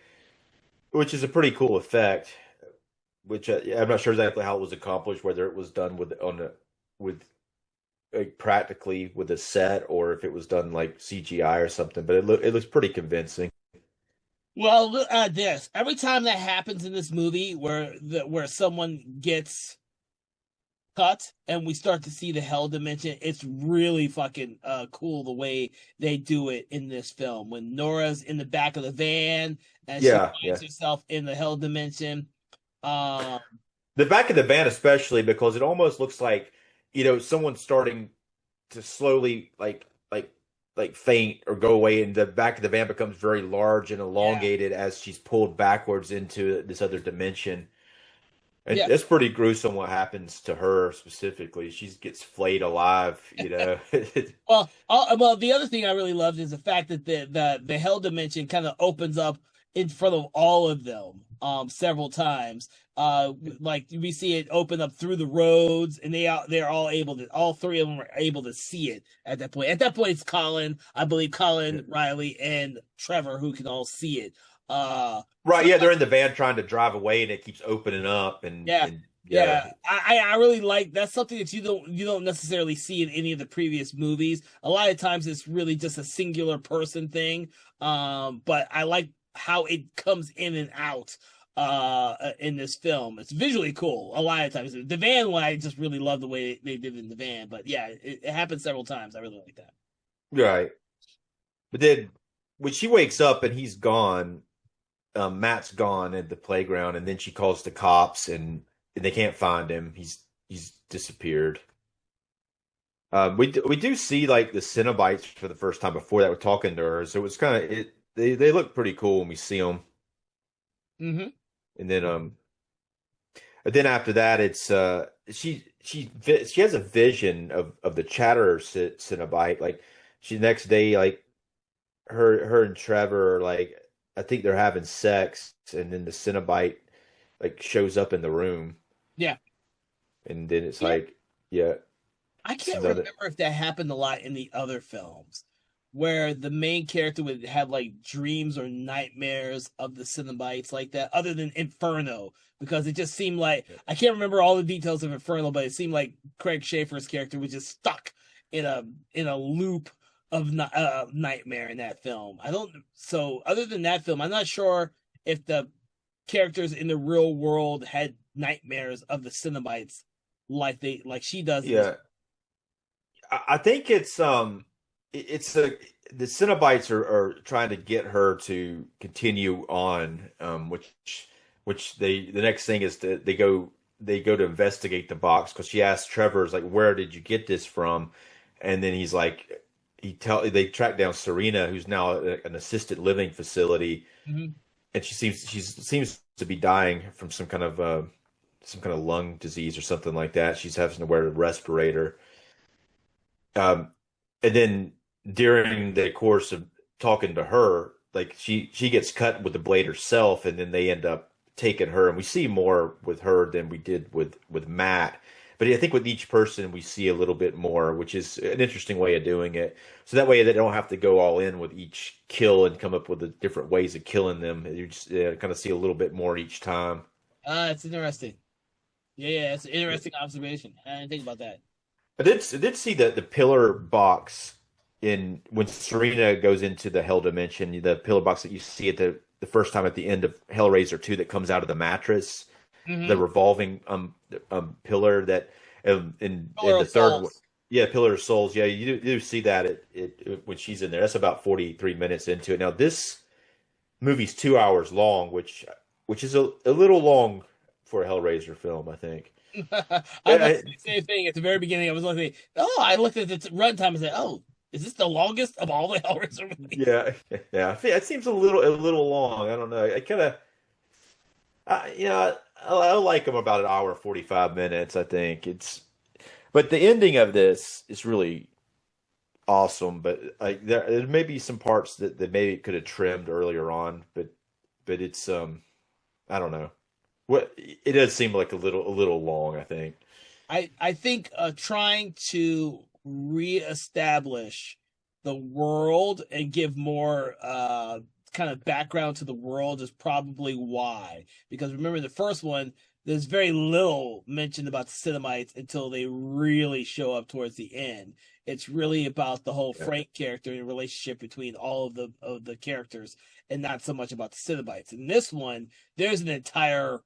which is a pretty cool effect. Which I'm not sure exactly how it was accomplished, whether it was done with like practically with a set or if it was done like CGI or something, but it looks pretty convincing. Well, look at this. Every time that happens in this movie, where someone gets cut and we start to see the hell dimension, it's really fucking cool the way they do it in this film. When Nora's in the back of the van and she Yeah, finds yeah. herself in the hell dimension. Um, The back of the van especially because it almost looks like, someone starting to slowly like faint or go away, and the back of the van becomes very large and yeah, elongated as she's pulled backwards into this other dimension. And yeah. it's pretty gruesome what happens to her specifically. She gets flayed alive. Well, the other thing I really loved is the fact that the hell dimension kind of opens up in front of all of them several times. Like we see it open up through the roads, and they're all three of them are able to see it at that point. At that point, it's Colin, I believe, Colin, Riley, and Trevor who can all see it. Right, So yeah, they're in the van trying to drive away and it keeps opening up and yeah, and yeah. yeah. I really like that's something that you don't necessarily see in any of the previous movies. A lot of times it's really just a singular person thing. But I like how it comes in and out in this film. It's visually cool. A lot of times the van one, I just really love the way they did it in the van. But yeah, it happened several times. I really like that. Right. But then when she wakes up and he's gone, Matt's gone at the playground, and then she calls the cops, and they can't find him. He's disappeared. We do see like the Cenobites for the first time before that. We're talking to her, so it was kind of it. They look pretty cool when we see them, Mm-hmm. and then after that, it's she has a vision of the Chatterer Cenobite. Like she next day, like her and Trevor are like I think they're having sex, and then the Cenobite like shows up in the room, Yeah. and then it's Yeah. like, yeah, I it's can't another. remember if that happened a lot in the other films, where the main character would have like dreams or nightmares of the Cenobites like that, other than Inferno, because it just seemed like I can't remember all the details of Inferno, but it seemed like Craig Schaefer's character was just stuck in a loop of nightmare in that film. I don't. So other than that film, I'm not sure if the characters in the real world had nightmares of the Cenobites like she does in this. Yeah, I think it's the Cenobites are trying to get her to continue on, which the next thing is that they go to investigate the box because she asks Trevor's like, where did you get this from? And then he's like, they track down Serena, who's now an assisted living facility, Mhm. and she seems to be dying from some kind of lung disease or something like that. She's having to wear a respirator. Um, and then during the course of talking to her, like she gets cut with the blade herself, and then they end up taking her, and we see more with her than we did with Matt. But I think with each person we see a little bit more, which is an interesting way of doing it. So that way they don't have to go all in with each kill and come up with the different ways of killing them. You just kind of see a little bit more each time. It's interesting. Yeah, it's an interesting observation. I didn't think about that. I did see the pillar box in when Serena goes into the hell dimension, the pillar box that you see at the first time at the end of Hellraiser 2 that comes out of the mattress, the Mm-hmm. revolving pillar that in Pillar the of third one. Souls. Yeah, Pillar of Souls. Yeah, you do see that when she's in there. That's about 43 minutes into it. Now this movie's 2 hours long, which is a little long for a Hellraiser film, I think. I must say the same thing at the very beginning. I was looking. Oh, I looked at the runtime and said, "Oh, is this the longest of all the Hellraiser movies?" Yeah, yeah. It seems a little long. I don't know. I kind of, I like them about an hour 45 minutes. I think but the ending of this is really awesome. But there may be some parts that maybe could have trimmed earlier on. But it's I don't know. What it does seem like a little long. I think. I think trying to reestablish the world and give more kind of background to the world is probably why. Because remember the first one, there's very little mentioned about the Cinemites until they really show up towards the end. It's really about the whole Yeah. Frank character and relationship between all of the characters, and not so much about the Cinemites. In this one, there's an entire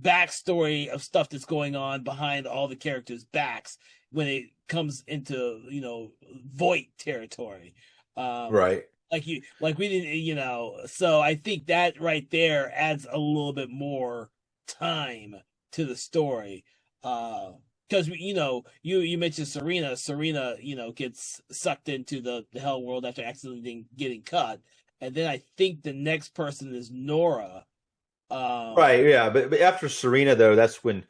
backstory of stuff that's going on behind all the characters' backs when it comes into Voight territory. Um, Right. like we didn't, so I think that right there adds a little bit more time to the story. Because you mentioned Serena gets sucked into the hell world after accidentally getting cut, and then I think the next person is Nora. Right, yeah, but after Serena though, that's when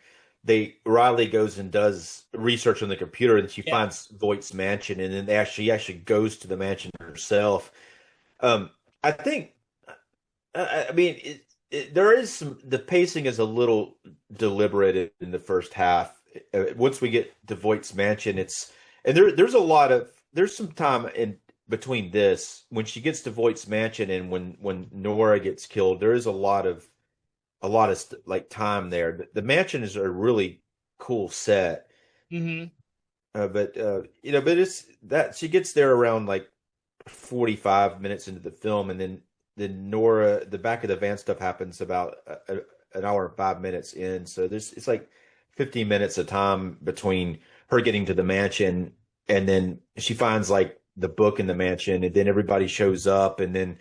they Riley goes and does research on the computer, and she Yeah. finds Voight's mansion, and then she actually goes to the mansion herself. I think, I mean, there is the pacing is a little deliberate in the first half. Once we get to Voight's mansion, and there's some time in between this when she gets to Voight's mansion and when Nora gets killed. There is like time there. The mansion is a really cool set, Hmm. but it's that she gets there around like 45 minutes into the film, and then Nora, the back of the van stuff happens about an hour and 5 minutes in. So it's like 15 minutes of time between her getting to the mansion, and then she finds like the book in the mansion, and then everybody shows up, and then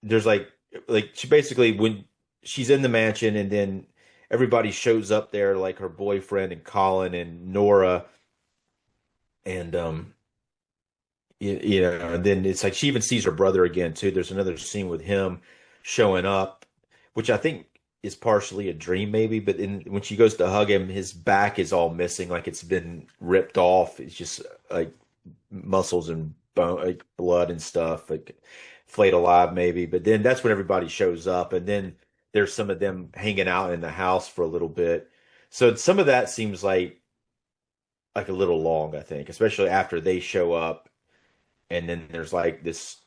there's like she basically when she's in the mansion, and then everybody shows up there, like her boyfriend and Colin and Nora, and and then it's like she even sees her brother again too. There's another scene with him showing up, which I think is partially a dream maybe, but when she goes to hug him, his back is all missing, like it's been ripped off. It's just like muscles and bone, like blood and stuff, like flayed alive maybe. But then that's when everybody shows up, and then there's some of them hanging out in the house for a little bit. So some of that seems like a little long, I think, especially after they show up, and then there's like this.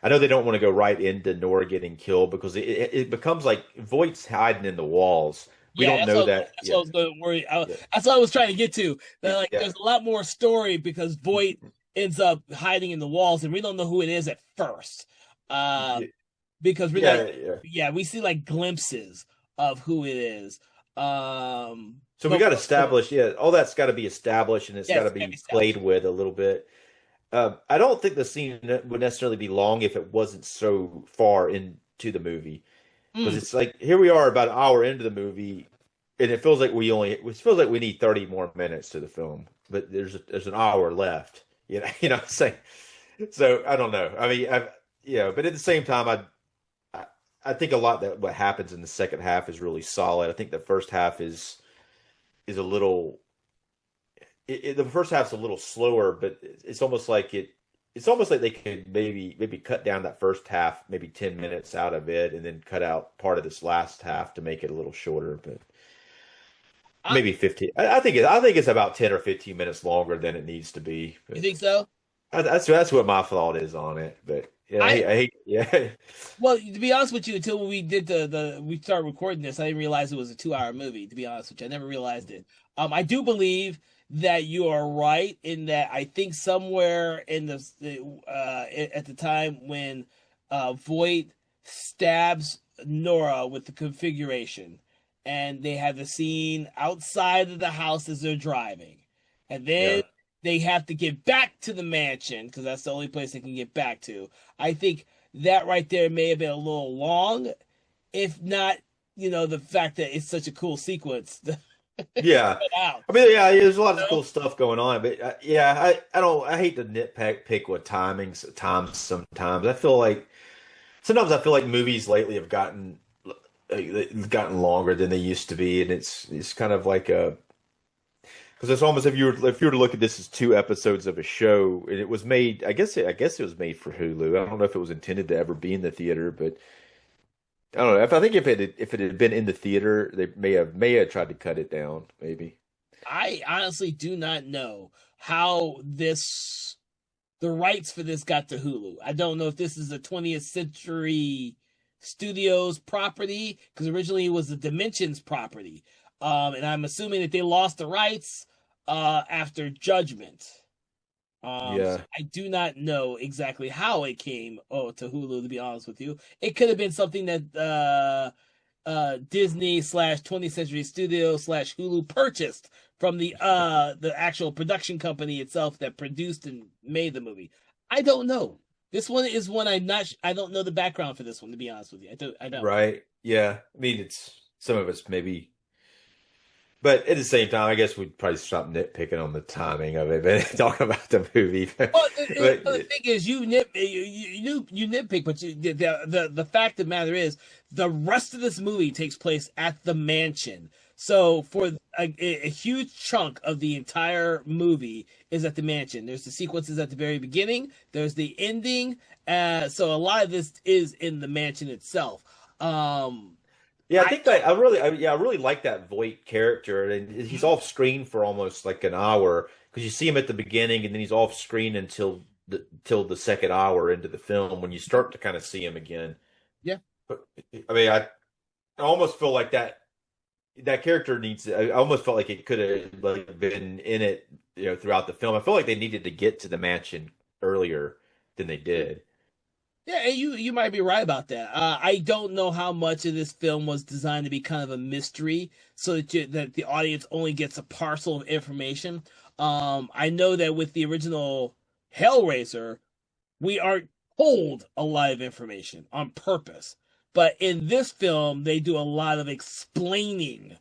I know they don't want to go right into Nora getting killed because it becomes like Voight's hiding in the walls. We Yeah, don't know that. that's what I Yeah, was going to worry. yeah, That's what I was trying to get to. That like, yeah, there's a lot more story because Voight ends up hiding in the walls, and we don't know who it is at first. Uh, yeah, because we yeah, like, yeah. yeah, we see like glimpses of who it is. So we But got established. Yeah, all that's got to be established, and it's yeah, got to it's gotta be be played established. with a little bit. I don't think the scene would necessarily be long if it wasn't so far into the movie, because Mm, it's like here we are about an hour into the movie, and it feels like we need 30 more minutes to the film, but there's an hour left. Saying so. I don't know. I mean, but at the same time, I I think a lot that what happens in the second half is really solid. I think the first half is a little the first half's a little slower, but it's almost like it's almost like they could maybe cut down that first half, maybe 10 minutes out of it, and then cut out part of this last half to make it a little shorter, but I, maybe 15. I think it's about 10 or 15 minutes longer than it needs to be. you But think so? that's what my thought is on it. But yeah, I I hate yeah. Well, to be honest with you, until we did we started recording this, I didn't realize it was a 2 hour movie. To be honest with you, I never realized it. I do believe that you are right in that. I think somewhere in at the time when Voight stabs Nora with the configuration, and they have the scene outside of the house as they're driving, and then Yeah. they have to get back to the mansion because that's the only place they can get back to. I think that right there may have been a little long, if not, the fact that it's such a cool sequence to Yeah. put out. I mean, yeah, there's a lot of You know? cool stuff going on, but yeah, I hate to pick with times sometimes. Sometimes I feel like movies lately have gotten longer than they used to be, and it's kind of like a because it's almost if you were to look at this as two episodes of a show, and it was made. I guess it was made for Hulu. I don't know if it was intended to ever be in the theater, but I don't know. I think if it had been in the theater, they may have tried to cut it down, maybe. I honestly do not know how the rights for this got to Hulu. I don't know if this is a 20th century Studios property because originally it was the Dimensions property. And I'm assuming that they lost the rights after Judgment. So Yeah. I do not know exactly how it came to Hulu, to be honest with you. It could have been something that Disney slash 20th Century Studios slash Hulu purchased from the actual production company itself that produced and made the movie. I don't know. This one is one I don't know the background for this one, to be honest with you. I don't. Right. Yeah. I mean, it's some of it's maybe, but at the same time, I guess we'd probably stop nitpicking on the timing of it and talk about the movie. Well, But the thing is, you nitpick, but the fact of the matter is, the rest of this movie takes place at the mansion. So for a huge chunk of the entire movie is at the mansion. There's the sequences at the very beginning. There's the ending. So a lot of this is in the mansion itself. yeah, I I think I really like that Voight character, and he's don't. off screen for almost like an hour because you see him at the beginning, and then he's off screen until the second hour into the film when you start to kind of see him again. Yeah. But I mean, I almost feel like that character needs. I almost felt like it could have like been in it, throughout the film. I feel like they needed to get to the mansion earlier than they did. Yeah, and you might be right about that. I don't know how much of this film was designed to be kind of a mystery, so that the audience only gets a parcel of information. I know that with the original Hellraiser, we aren't told a lot of information on purpose, but in this film, they do a lot of explaining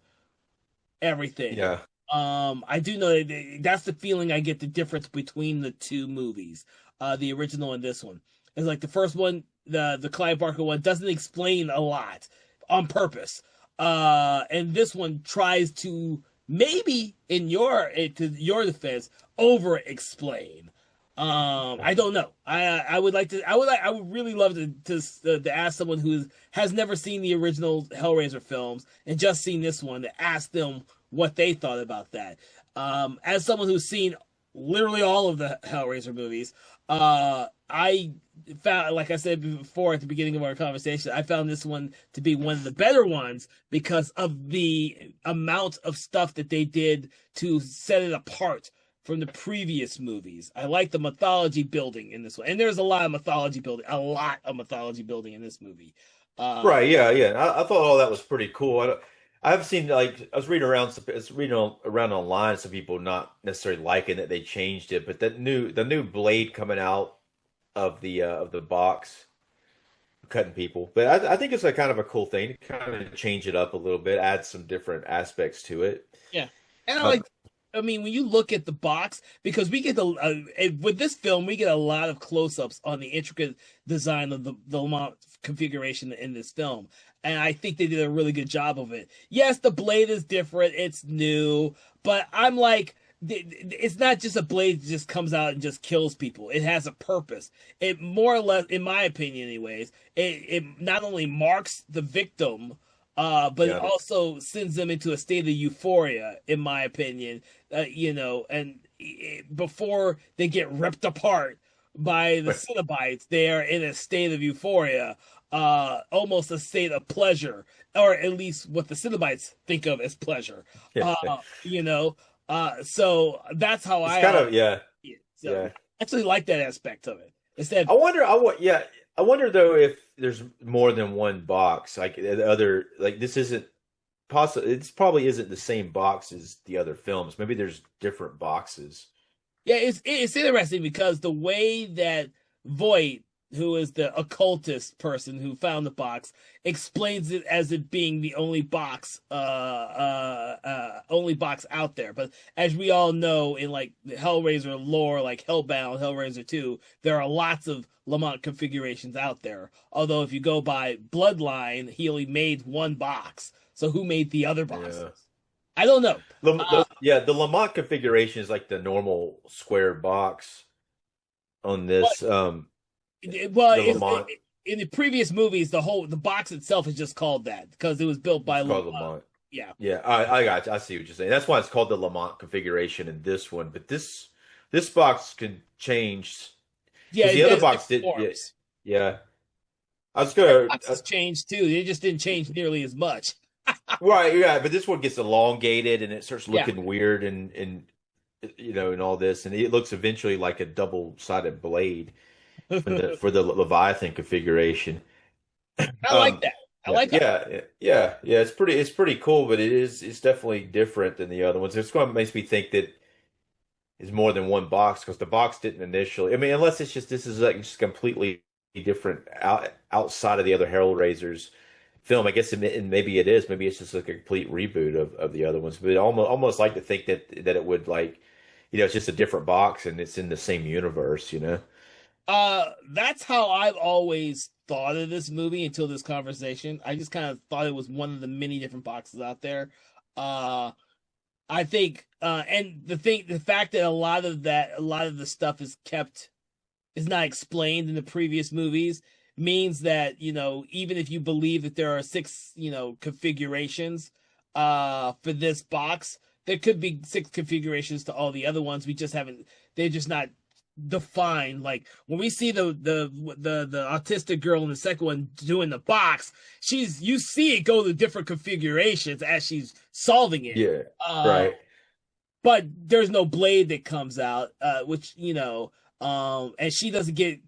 everything. Yeah, I do know that that's the feeling I get the difference between the two movies, the original and this one. It's like the first one, the Clive Barker one, doesn't explain a lot on purpose, and this one tries to maybe to your defense over explain. I don't know. I would like to. I would really love to ask someone who has never seen the original Hellraiser films and just seen this one to ask them what they thought about that. As someone who's seen literally all of the Hellraiser movies, I found, like I said before at the beginning of our conversation, I found this one to be one of the better ones because of the amount of stuff that they did to set it apart from the previous movies. I like the mythology building in this one, and there's a lot of mythology building, in this movie. Uh, right. Yeah, yeah. I thought all that was pretty cool. I've seen like I was reading around online, some people not necessarily liking that they changed it, but the new blade coming out of the box cutting people. But I think it's a kind of a cool thing to kind of change it up a little bit, add some different aspects to it. yeah, and Uh, I mean, when you look at the box, because we get with this film, we get a lot of close-ups on the intricate design of the Lamont configuration in this film, and I think they did a really good job of it. Yes, the blade is different; it's new, but I'm like, it's not just a blade that just comes out and just kills people. It has a purpose. It more or less, in my opinion, anyways, it not only marks the victim. But it yeah. also sends them into a state of euphoria, in my opinion. And before they get ripped apart by the Cenobites, they are in a state of euphoria, almost a state of pleasure, or at least what the Cenobites think of as pleasure. Yeah. Uh, you know, so that's how It's I kind of yeah, see it. So yeah. I actually like that aspect of it. Instead, Yeah, I wonder though if there's more than one box. Like the other, like this isn't possible. It's probably isn't the same box as the other films. Maybe there's different boxes. yeah, it's interesting because the way that Voight, who is the occultist person who found the box, explains it as it being the only box out there. But as we all know, in like the Hellraiser lore, like Hellbound, Hellraiser 2, there are lots of Lamont configurations out there. Although if you go by Bloodline, he only made one box. So who made the other Yeah. boxes? I don't know. Yeah, the Lamont configuration is like the normal square box on But this. well, The Lamont, in the previous movies, the box itself is just called that because it was built by it's called Lamont. Lamont. Yeah, Yeah, I got you. I see what you're saying. That's why it's called the Lamont configuration in this one. But this box can change yeah, because it the other has box different did. Yeah, forms. yeah. I was gonna Boxes changed too. They just didn't change nearly as much. right, yeah, but this one gets elongated and it starts Yeah. looking weird and and all this, and it looks eventually like a double-sided blade for the Leviathan configuration. I like Um, that. I yeah, like that. yeah. It's pretty cool, but it's definitely different than the other ones. It's going to makes me think that it's more than one box because the box didn't initially. I mean, unless it's just this is like just completely different outside of the other Hellraisers film. I guess and maybe it is. Maybe it's just like a complete reboot of the other ones. But it almost like to think that it would like, it's just a different box and it's in the same universe. That's how I've always thought of this movie until this conversation. I just kind of thought it was one of the many different boxes out there. Uh, I think, and the fact that a lot of the stuff is not explained in the previous movies means that, even if you believe that there are six, configurations, for this box, there could be six configurations to all the other ones. We just haven't, they're just not defined. Like when we see the autistic girl in the second one doing the box, you see it go to different configurations as she's solving it. Yeah, Uh, right. but there's no blade that comes out, which, and she doesn't get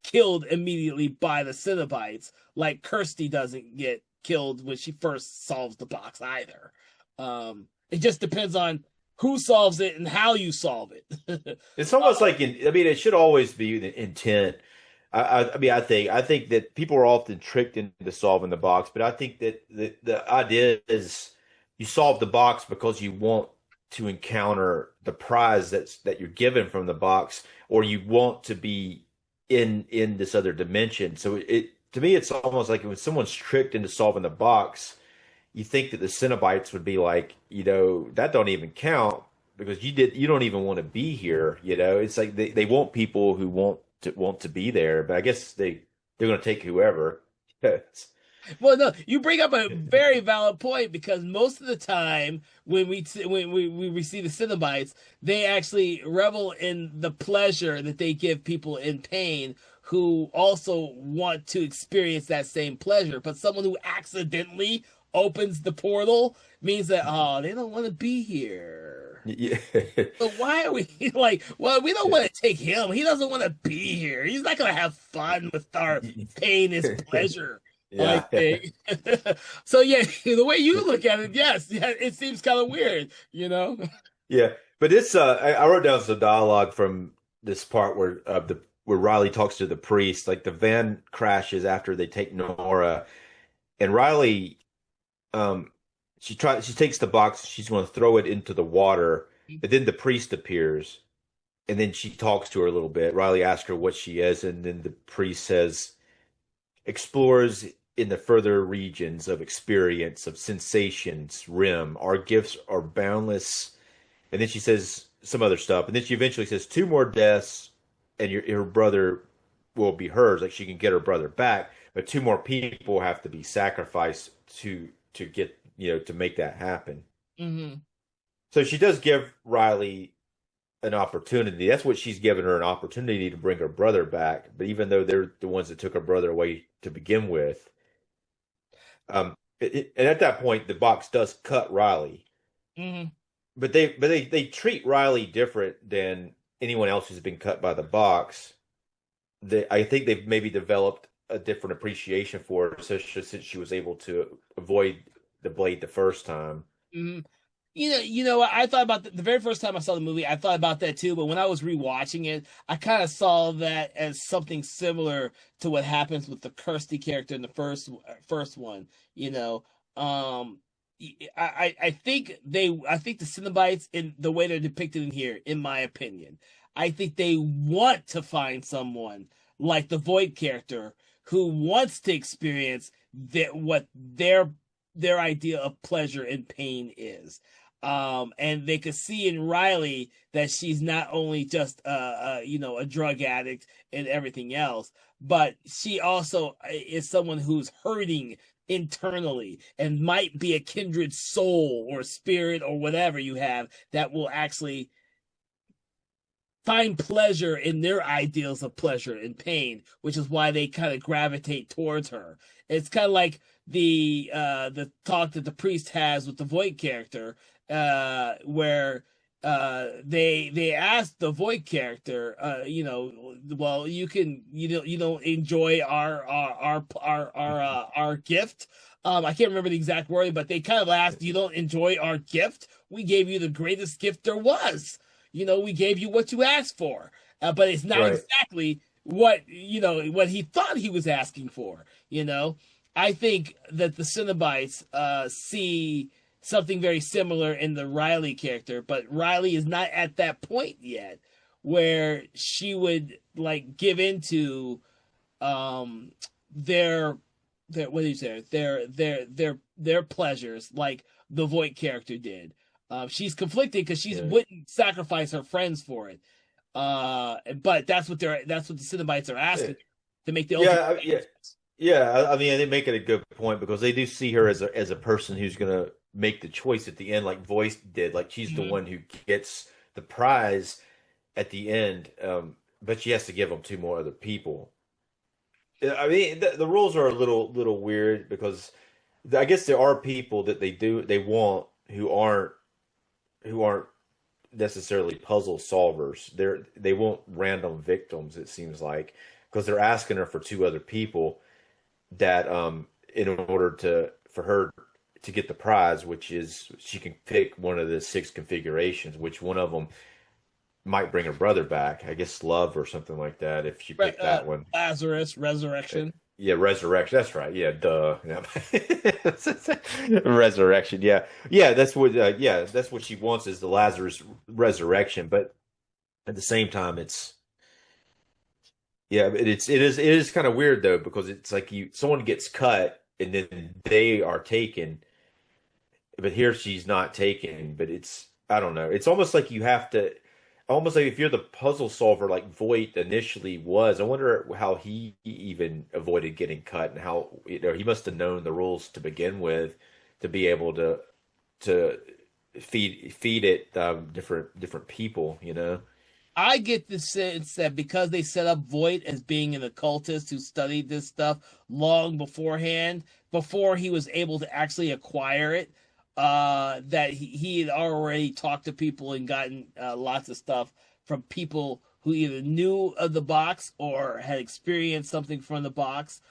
killed immediately by the Cenobites, like Kirsty doesn't get killed when she first solves the box either. It just depends on who solves it and how you solve it. It's almost like I mean, it should always be the intent. I mean, I think that people are often tricked into solving the box, but I think that the idea is you solve the box because you want to encounter the prize that you're given from the box, or you want to be in this other dimension. So it to me, it's almost like when someone's tricked into solving the box, you think that the Cenobites would be like, that don't even count because you don't even want to be here. It's like they want people who want to be there, but I guess they're going to take whoever. Yes. Well, no, you bring up a very valid point because most of the time when we see the Cenobites, they actually revel in the pleasure that they give people in pain who also want to experience that same pleasure. But someone who accidentally opens the portal means that they don't want to be here. Yeah. So why are we like? Well, we don't want to take him. He doesn't want to be here. He's not gonna have fun with our pain is pleasure. Yeah. Like they, so yeah, the way you look at it, yes, yeah, it seems kind of weird, Yeah. But it's I wrote down some dialogue from this part where Riley talks to the priest. Like the van crashes after they take Nora, and Riley she takes the box, she's going to throw it into the water, but then the priest appears, and then she talks to her a little bit. Riley asks her what she is, and then the priest says, "Explorers in the further regions of experience, of sensations, rim. Our gifts are boundless." And then she says some other stuff, and then she eventually says, "Two more deaths, and her brother will be hers. Like she can get her brother back, but two more people have to be sacrificed to get to make that happen." Mm-hmm. So she does give Riley an opportunity. That's what she's given her, an opportunity to bring her brother back. But even though they're the ones that took her brother away to begin with, and at that point the box does cut Riley. Mm-hmm. But they treat Riley different than anyone else who's been cut by the box. I think they've maybe developed a different appreciation for her since she was able to avoid the blade the first time. Mm-hmm. I thought about the very first time I saw the movie, I thought about that too. But when I was rewatching it, I kind of saw that as something similar to what happens with the Kirsty character in the first one. Um, I think the Cenobites in the way they're depicted in here, in my opinion, I think they want to find someone like the Void character who wants to experience what their idea of pleasure and pain is. And they could see in Riley that she's not only just a drug addict and everything else, but she also is someone who's hurting internally and might be a kindred soul or spirit or whatever you have that will actually find pleasure in their ideals of pleasure and pain, which is why they kind of gravitate towards her. It's kind of like the talk that the priest has with the Voight character, where they ask the Voight character, well, you don't enjoy our gift. I can't remember the exact wording, but they kind of asked, "You don't enjoy our gift? We gave you the greatest gift there was. We gave you what you asked for, but it's not Right. exactly what he thought he was asking for. I think that the Cenobites see something very similar in the Riley character, but Riley is not at that point yet where she would like give into um their what do you say, their pleasures like the Voight character did. She's conflicted because she Yeah. wouldn't sacrifice her friends for it. But that's what the Cenobites are Yeah. asking to make the ultimate Yeah. Yeah. Yeah. I mean, they make it a good point because they do see her as a person who's gonna make the choice at the end, like Voice did. Like she's the Mhm. one who gets the prize at the end, but she has to give them two more other people. I mean, the rules are a little weird because I guess there are people that they want who aren't necessarily puzzle solvers. They want random victims, it seems like, because they're asking her for two other people that in order to for her to get the prize, which is she can pick one of the six configurations, which one of them might bring her brother back. I guess love or something like that if she picked that one. Lazarus Resurrection. Yeah, resurrection. That's right. Yeah, duh. Yeah. Resurrection. Yeah, yeah. That's what. Yeah, that's what she wants is the Lazarus resurrection. But at the same time, it is kind of weird though because it's like someone gets cut and then they are taken, but here she's not taken. But I don't know. It's almost like you have to. Almost like if you're the puzzle solver, like Voight initially was, I wonder how he even avoided getting cut and how he must have known the rules to begin with to be able to feed it different people. I get the sense that because they set up Voight as being an occultist who studied this stuff long beforehand, before he was able to actually acquire it, that he had already talked to people and gotten lots of stuff from people who either knew of the box or had experienced something from the box.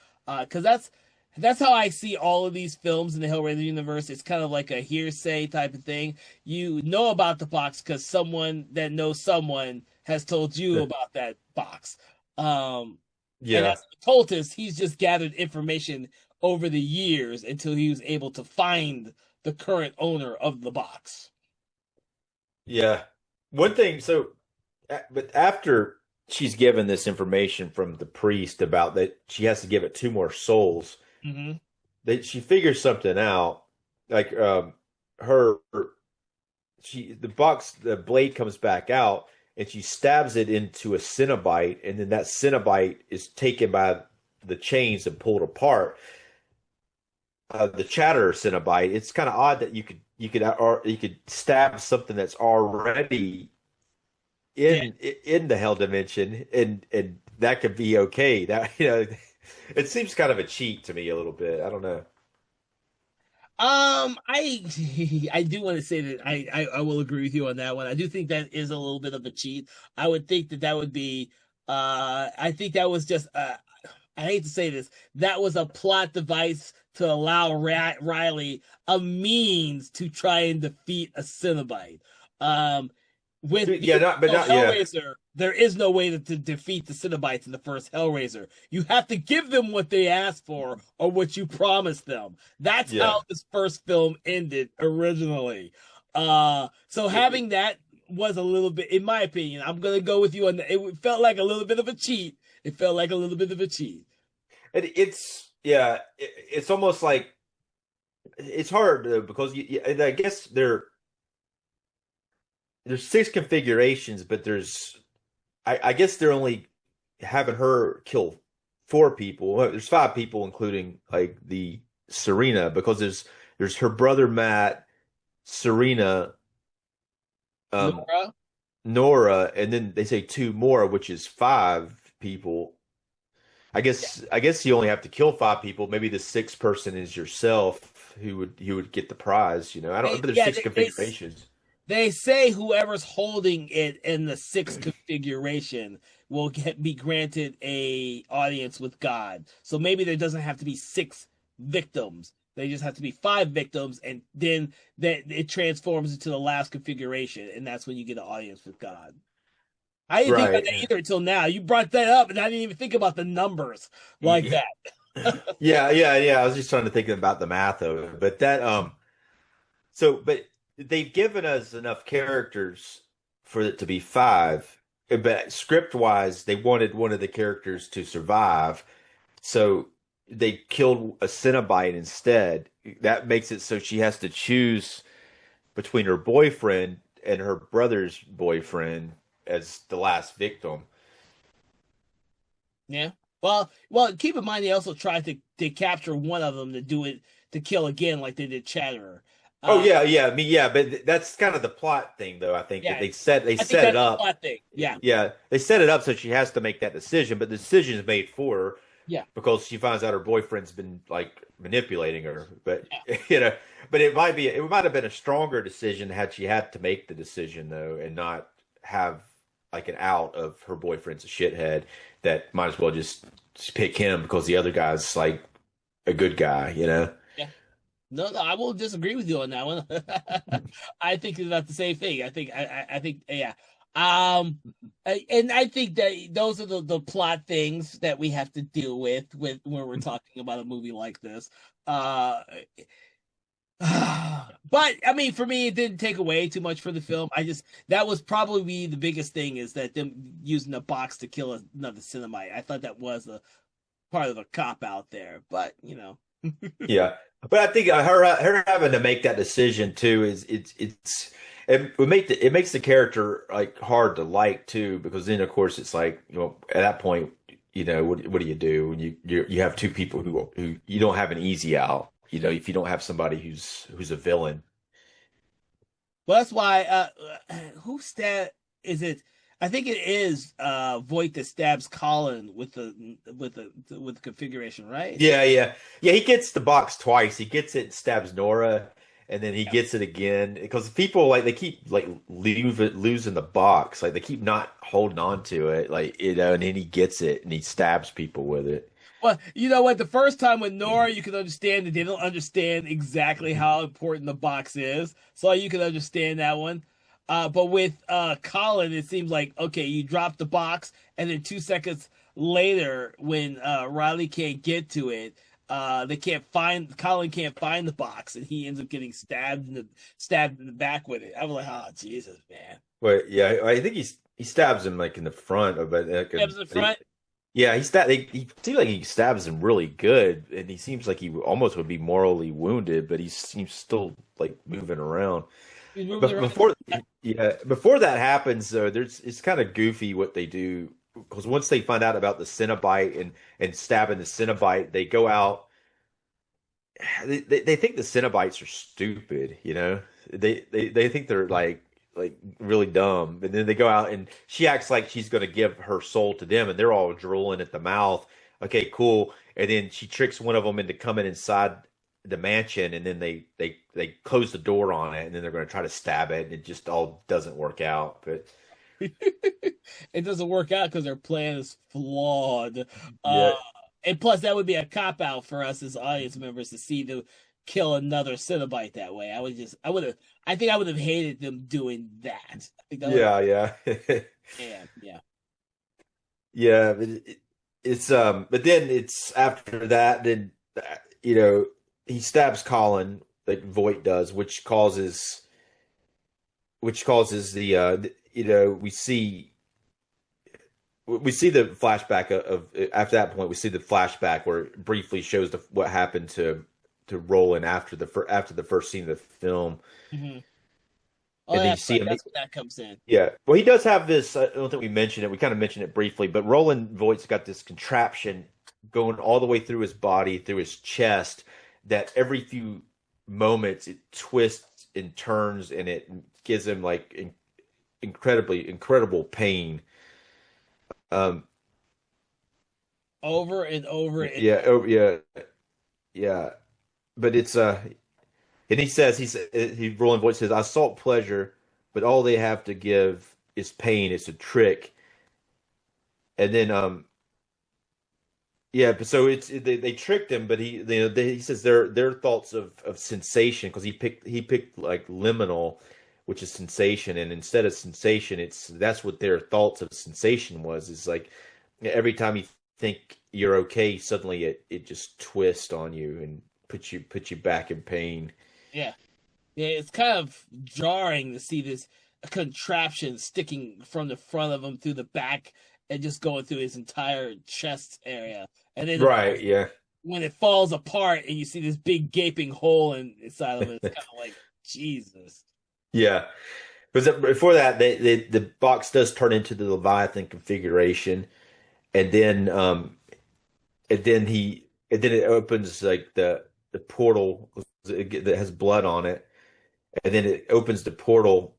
Because that's how I see all of these films in the Hellraiser universe. It's kind of like a hearsay type of thing. You know about the box because someone that knows someone has told you about that box. And Yeah, as an occultist, he's just gathered information over the years until he was able to find the current owner of the box. yeah. One thing, but after she's given this information from the priest about that she has to give it two more souls, Mm-hmm. that she figures something out. Like her the blade comes back out and she stabs it into a Cenobite, and then that Cenobite is taken by the chains and pulled apart. The Chatter Cenobite. It's kind of odd that you could stab something that's already Yeah. in the hell dimension, and that could be okay. That it seems kind of a cheat to me a little bit. I don't know. I I do want to say that I will agree with you on that one. I do think that is a little bit of a cheat. I would think that would be I think that was just I hate to say this, that was a plot device to allow Riley a means to try and defeat a Cenobite. Um, with the Yeah, not but original not yeah. Hellraiser, there is no way to defeat the Cenobites in the first Hellraiser. You have to give them what they asked for or what you promised them. That's Yeah. how this first film ended originally. So It, having that was a little bit, in my opinion, I'm gonna go with you on that. It felt like a little bit of a cheat. It felt like a little bit of a cheat. it's yeah, it's almost like it's hard because I guess there's six configurations, but I guess they're only having her kill four people. Well, there's five people, including like the Serena, because there's her brother Matt, Serena, um, Nora? Nora, and then they say two more, which is five people. I guess you only have to kill five people. Maybe the sixth person is yourself who would get the prize. I don't. They, But there's yeah, six they configurations. They say whoever's holding it in the sixth configuration will be granted a audience with God. So maybe there doesn't have to be six victims. They just have to be five victims, and then that it transforms into the last configuration, and that's when you get an audience with God. I didn't think about that Right. either until now. You brought that up, and I didn't even think about the numbers like that. Yeah. I was just trying to think about the math of it, but but they've given us enough characters for it to be five. But script wise, they wanted one of the characters to survive, so they killed a Cenobite instead. That makes it so she has to choose between her boyfriend and her brother's boyfriend as the last victim. Yeah. Well. Keep in mind they also tried to capture one of them to do it to kill again, like they did Chatterer. Oh Uh, yeah. I mean, yeah, but that's kind of the plot thing, though. I think that yeah. they I think set it that's the up. plot thing. Yeah. Yeah, they set it up so she has to make that decision, but the decision is made for her Yeah. because she finds out her boyfriend's been like manipulating her. But Yeah. you know, but it might have been a stronger decision had she had to make the decision though, and not have like an out of her boyfriend's a shithead that might as well just pick him because the other guy's like a good guy. Yeah. No, I will disagree with you on that one. I think it's not the same thing. I think, yeah. And I think that those are the plot things that we have to deal with when we're talking about a movie like this. Uh, but I mean, for me, it didn't take away too much for the film. That was probably the biggest thing is that them using a box to kill another Cinemite. I thought that was a part of a cop out there, but Yeah, but I think her having to make that decision too is it makes the character like hard to like too because then of course it's like at that point what do you do when you have two people who you don't have an easy out if you don't have somebody who's a villain. Well, that's why. Who stab is it? I think it is Voight that stabs Colin with the configuration, right? Yeah. He gets the box twice. He gets it and stabs Nora, and then he Yeah. gets it again because people like they keep like losing the box. Like they keep not holding on to it. And then he gets it and he stabs people with it. Well, you know what? The first time with Nora, you can understand that they don't understand exactly how important the box is, so you can understand that one. But with Colin, it seems like okay, you drop the box, and then 2 seconds later, when Riley can't get to it, they can't find Colin can't find the box, and he ends up getting stabbed in the back with it. I was like, oh Jesus, man! But yeah, I think he stabs him like in the front, but like, Stabs in the front. yeah, he seems like he stabs him really good, and he seems like he almost would be morally wounded, but he seems still like moving around. He's moving But around. before that happens, though, it's kind of goofy what they do because once they find out about the Cenobite and stabbing the Cenobite, they go out. They think the Cenobites are stupid. They think they're like really dumb, and then they go out and she acts like she's going to give her soul to them, and they're all drooling at the mouth. Okay, cool. And then she tricks one of them into coming inside the mansion, and then they close the door on it, and then they're going to try to stab it, and it just all doesn't work out. But It doesn't work out because their plan is flawed. yeah, And plus, that would be a cop out for us as audience members to see them kill another Cenobite that way. I think I would have hated them doing that. I think that would, yeah. yeah. Yeah, but but then it's after that, then he stabs Colin like Voight does, which causes we see the flashback of after that point we see the flashback where it briefly shows what happened to Roland after the first scene of the film, Hmm. Oh, and then you that's see right. him. That's when that comes in. Yeah. Well, he does have this. I don't think we mentioned it. We kind of mentioned it briefly, but Roland Voight's got this contraption going all the way through his body, through his chest, that every few moments it twists and turns and it gives him like incredible pain. Um, Over and over and yeah, over. oh, yeah, yeah. But it's and he rolling voice says, "I sought pleasure, but all they have to give is pain. It's a trick." And then yeah, but so they tricked him, but he says their thoughts of sensation because he picked like liminal, which is sensation, and instead of sensation, that's what their thoughts of sensation was. Is like every time you think you're okay, suddenly it just twists on you and puts you back in pain. Yeah. Yeah, it's kind of jarring to see this contraption sticking from the front of him through the back and just going through his entire chest area. And then, of Right, course, yeah. when it falls apart and you see this big gaping hole inside of it, it's kind of like, Jesus. Yeah. Because before that, the box does turn into the Leviathan configuration, and then it opens like the portal that has blood on it, and then it opens the portal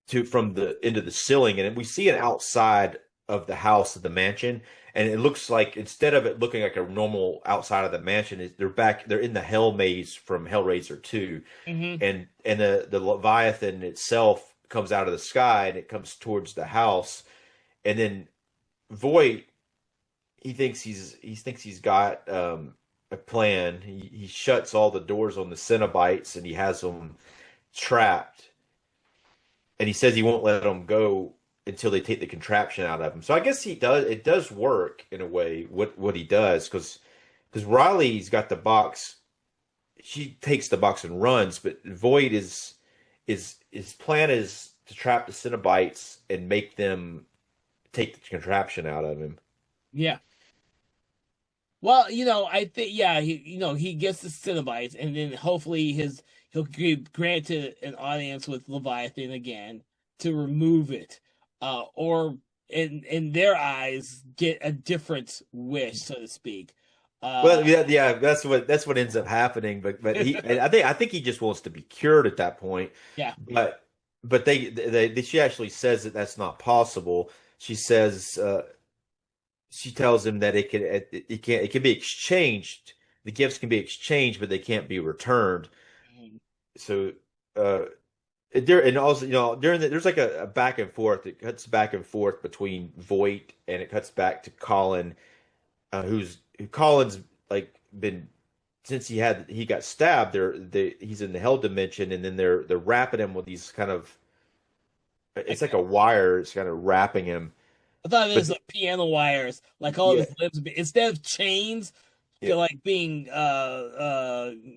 to from the into the ceiling, and we see an outside of the house of the mansion, and it looks like instead of it looking like a normal outside of the mansion, they're in the hell maze from Hellraiser 2, Hmm. and the Leviathan itself comes out of the sky and it comes towards the house, and then Voight he thinks he's got a plan. He shuts all the doors on the Cenobites and he has them trapped, and he says he won't let them go until they take the contraption out of him. So I guess he does. It does work in a way. What he does because Riley's got the box. She takes the box and runs, but Void is his plan is to trap the Cenobites and make them take the contraption out of him. Yeah. Well, I think yeah, he gets the Cenobites, and then hopefully he'll be granted an audience with Leviathan again to remove it, or in their eyes get a different wish, so to speak. Well, Uh, yeah, that's what ends up happening. But I think he just wants to be cured at that point. yeah, But she actually says that that's not possible. She says she tells him that it can be exchanged. The gifts can be exchanged, but they can't be returned. So uh, and also during there's like a back and forth. It cuts back and forth between Voight and it cuts back to Colin, who Colin's like been since he got stabbed. He's in the hell dimension, and then they're wrapping him with these kind of it's like a wire. It's kind of wrapping him, I thought it but was like piano wires, like all of yeah, his limbs instead of chains, yeah. like being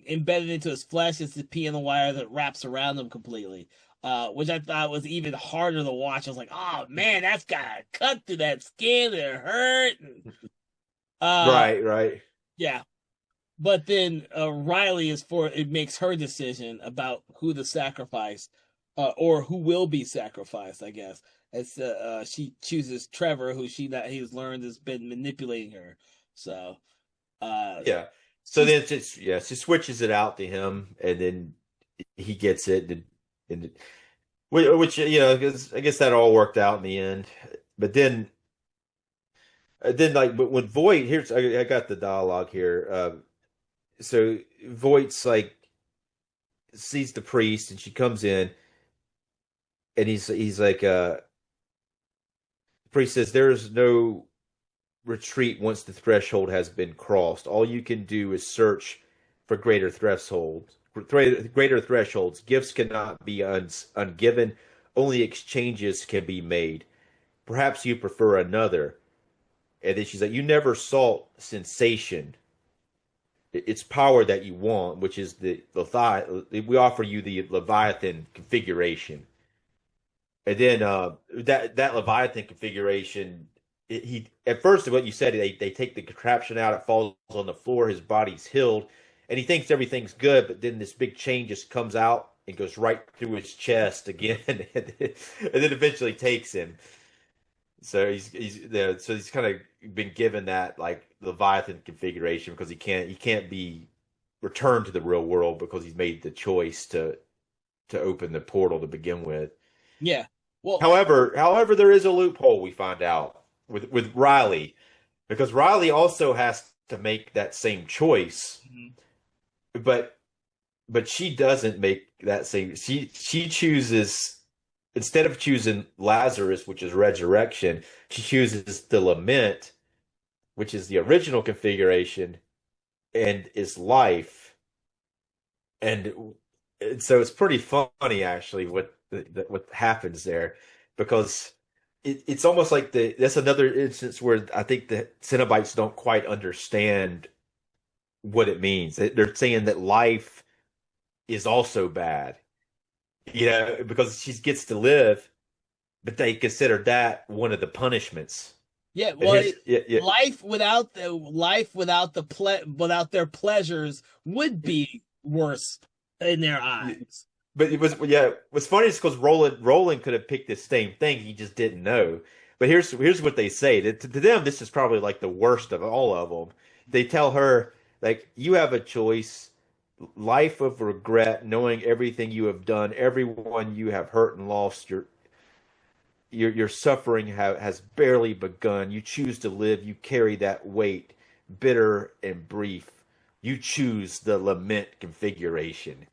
embedded into his flesh. It's the piano wire that wraps around him completely, which I thought was even harder to watch. I was like, oh man, that's got to cut through that skin. It hurt. Uh, Right, right. yeah. But then Riley it makes her decision about who to sacrifice, or who will be sacrificed. I guess she chooses Trevor, who he's learned has been manipulating her. So uh, Yeah. So she's then she switches it out to him, and then he gets it, and which 'cause I guess that all worked out in the end. But then like but when Voight here's I got the dialogue here. So Voight's like sees the priest, and she comes in, and he's like the priest says there is no retreat once the threshold has been crossed. All you can do is search for greater thresholds. Gifts cannot be ungiven. Only exchanges can be made. Perhaps you prefer another. And then she's like, you never sought sensation. It's power that you want, which is the Leviathan. We offer you the Leviathan configuration. And then that Leviathan configuration, he at first what you said, they take the contraption out, it falls on the floor, his body's healed, and he thinks everything's good, but then this big chain just comes out and goes right through his chest again, and then eventually takes him. So he's kind of been given that like Leviathan configuration because he can't be returned to the real world because he's made the choice to open the portal to begin with. yeah. Well, However, there is a loophole we find out with Riley because Riley also has to make that same choice, mhm. but she doesn't make that same. She chooses instead of choosing Lazarus, which is resurrection, she chooses the lament, which is the original configuration and is life. And, so it's pretty funny actually what happens there because it's almost like that's another instance where I think the Cenobites don't quite understand what it means. They're saying that life is also bad, because she gets to live, but they consider that one of the punishments. yeah, And well, here's yeah, yeah. life without without their pleasures would be worse in their eyes. But it was yeah. What's funny is because Roland could have picked the same thing. He just didn't know. But here's what they say. To them, this is probably like the worst of all of them. They tell her like you have a choice, life of regret, knowing everything you have done, everyone you have hurt and lost. Your suffering has barely begun. You choose to live. You carry that weight, bitter and brief. You choose the lament configuration.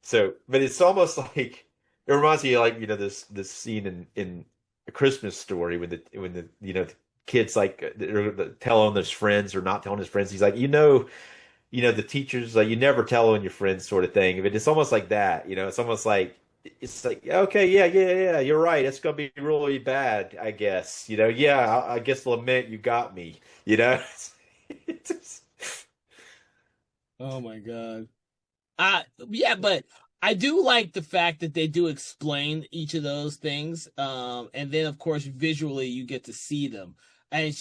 So, but it's almost like it reminds me of like this scene in A Christmas Story when the the kids like they're telling his friends or not telling his friends. He's like, the teachers like you never tell on your friends sort of thing. But it's almost like that. It's almost like it's like okay, yeah, you're right. It's gonna be really bad, I guess. Yeah, I guess lament you got me. You know, it's just- Oh my God. Yeah, but I do like the fact that they do explain each of those things. And then of course visually you get to see them. And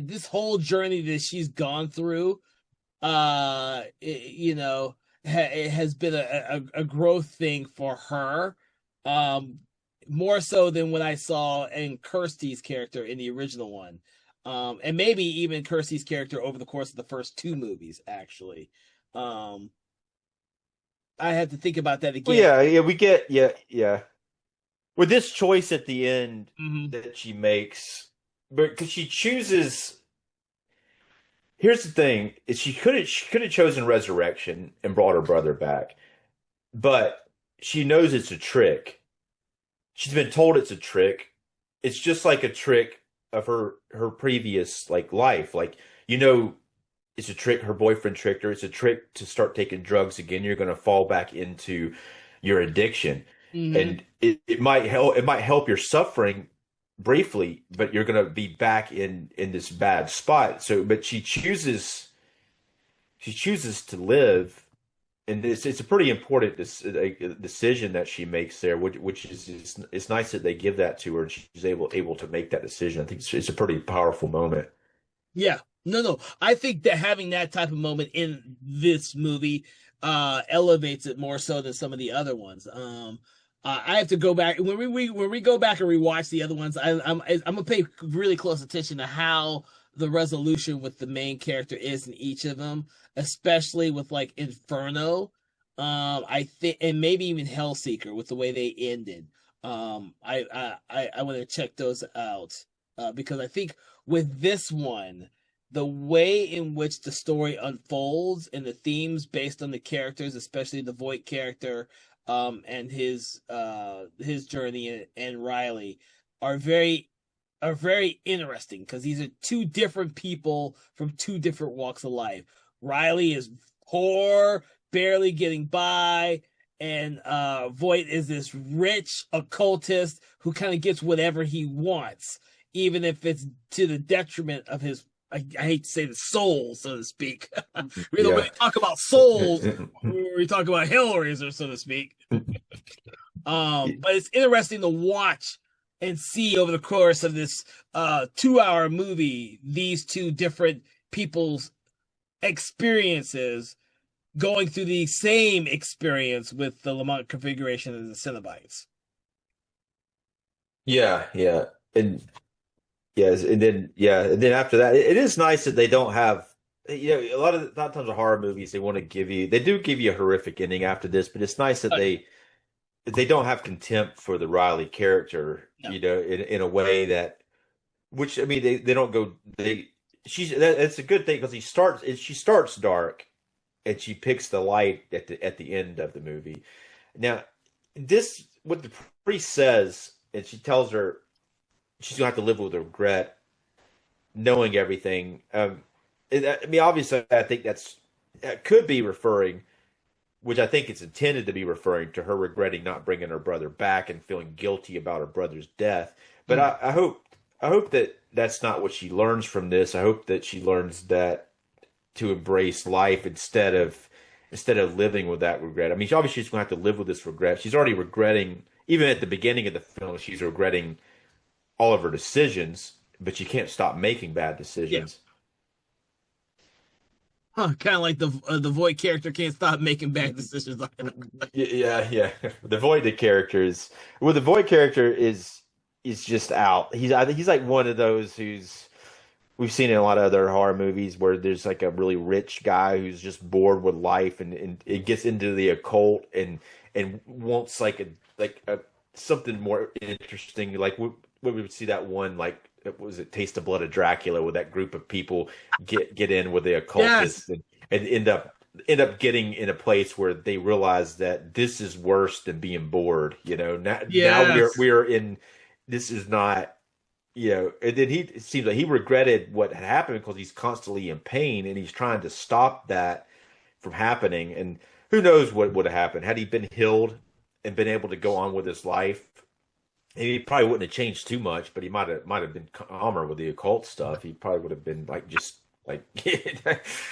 this whole journey that she's gone through, it has been a growth thing for her. Um, More so than what I saw in Kirsty's character in the original one. And maybe even Kirsty's character over the course of the first two movies, actually. Um, I had to think about that well, again. yeah, we get yeah. With this choice at the end Hmm. that she makes, but because she chooses. Here's the thing: is she could have chosen resurrection and brought her brother back, but she knows it's a trick. She's been told it's a trick. It's just like a trick of her previous like life. Like it's a trick. Her boyfriend tricked her. It's a trick to start taking drugs again. You're going to fall back into your addiction, Hmm. and it might help. It might help your suffering briefly, but you're going to be back in this bad spot. So, but she chooses to live, and it's a pretty important decision that she makes there, which is it's nice that they give that to her, and she's able to make that decision. I think it's a pretty powerful moment. Yeah. No. I think that having that type of moment in this movie elevates it more so than some of the other ones. I have to go back when we go back and rewatch the other ones. I'm gonna pay really close attention to how the resolution with the main character is in each of them, especially with like Inferno. I think, and maybe even Hellseeker with the way they ended. I want to check those out because I think with this one, the way in which the story unfolds and the themes based on the characters, especially the Voight character, and his journey and Riley are very interesting because these are two different people from two different walks of life. Riley is poor, barely getting by, and Voight is this rich occultist who kind of gets whatever he wants, even if it's to the detriment of his. I hate to say the soul, so to speak. When Yeah. we talk about souls, we talk about Hellraiser, so to speak. But it's interesting to watch and see over the course of this 2 hour movie these two different people's experiences going through the same experience with the Lamont configuration of the Cenobites. Yeah. And yes, and then after that, it is nice that they don't have, a lot of times in horror movies they want to give you, they do give you a horrific ending after this, but it's nice that Oh, yeah. they don't have contempt for the Riley character, No. in a way that, which I mean, they don't go, it's a good thing because she starts dark and she picks the light at the end of the movie. Now, this, what the priest says, and she tells her she's gonna have to live with regret, knowing everything. I mean, obviously, I think that could be referring, which I think it's intended to be referring to her regretting not bringing her brother back and feeling guilty about her brother's death. But Mm. I hope that that's not what she learns from this. I hope that she learns that to embrace life instead of living with that regret. I mean, obviously she's going to have to live with this regret. She's already regretting, even at the beginning of the film, she's regretting all of her decisions, but she can't stop making bad Yeah. decisions. Huh. Kind of like the Voight character can't stop making bad decisions. Yeah, yeah. The Void character is well, the Void character is just out. I think he's like one of those who's we've seen in a lot of other horror movies where there's like a really rich guy who's just bored with life and it gets into the occult and wants like a something more interesting. Like we would see that one like what was it Taste of Blood of Dracula where that group of people get in with the Yes. occultists and end up getting in a place where they realize that this is worse than being bored. Now Yes. we're in this is not and then it seems like he regretted what had happened because he's constantly in pain and he's trying to stop that from happening. And who knows what would have happened had he been healed and been able to go on with his life. He probably wouldn't have changed too much, but he might have been calmer with the occult stuff. He probably would have been like just like he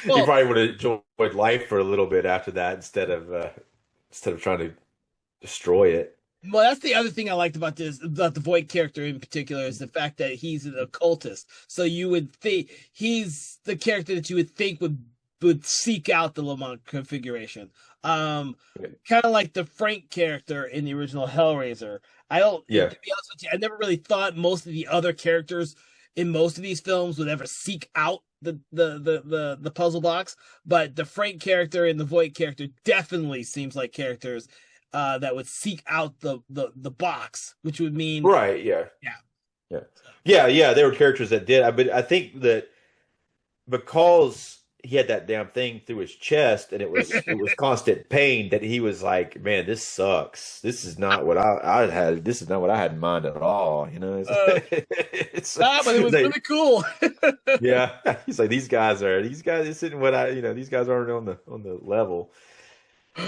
Well, probably would have enjoyed life for a little bit after that instead of trying to destroy it. Well, that's the other thing I liked about about the Voight character in particular, is the fact that he's an occultist. So you would think he's the character that you would think would seek out the Lamont configuration. Um, Kind of like the Frank character in the original Hellraiser. I don't, to be Yeah, honest with you, I never really thought most of the other characters in most of these films would ever seek out the puzzle box, but the Frank character and the Voight character definitely seems like characters that would seek out the box, which would mean right. Yeah, yeah, yeah, yeah, yeah. There were characters that did, but I think that because he had that damn thing through his chest and it was constant pain that he was like, man, this sucks. This is not what I had. This is not what I had in mind at all. uh, but it It's was like, really cool. yeah. He's like, these guys isn't what these guys aren't on the level.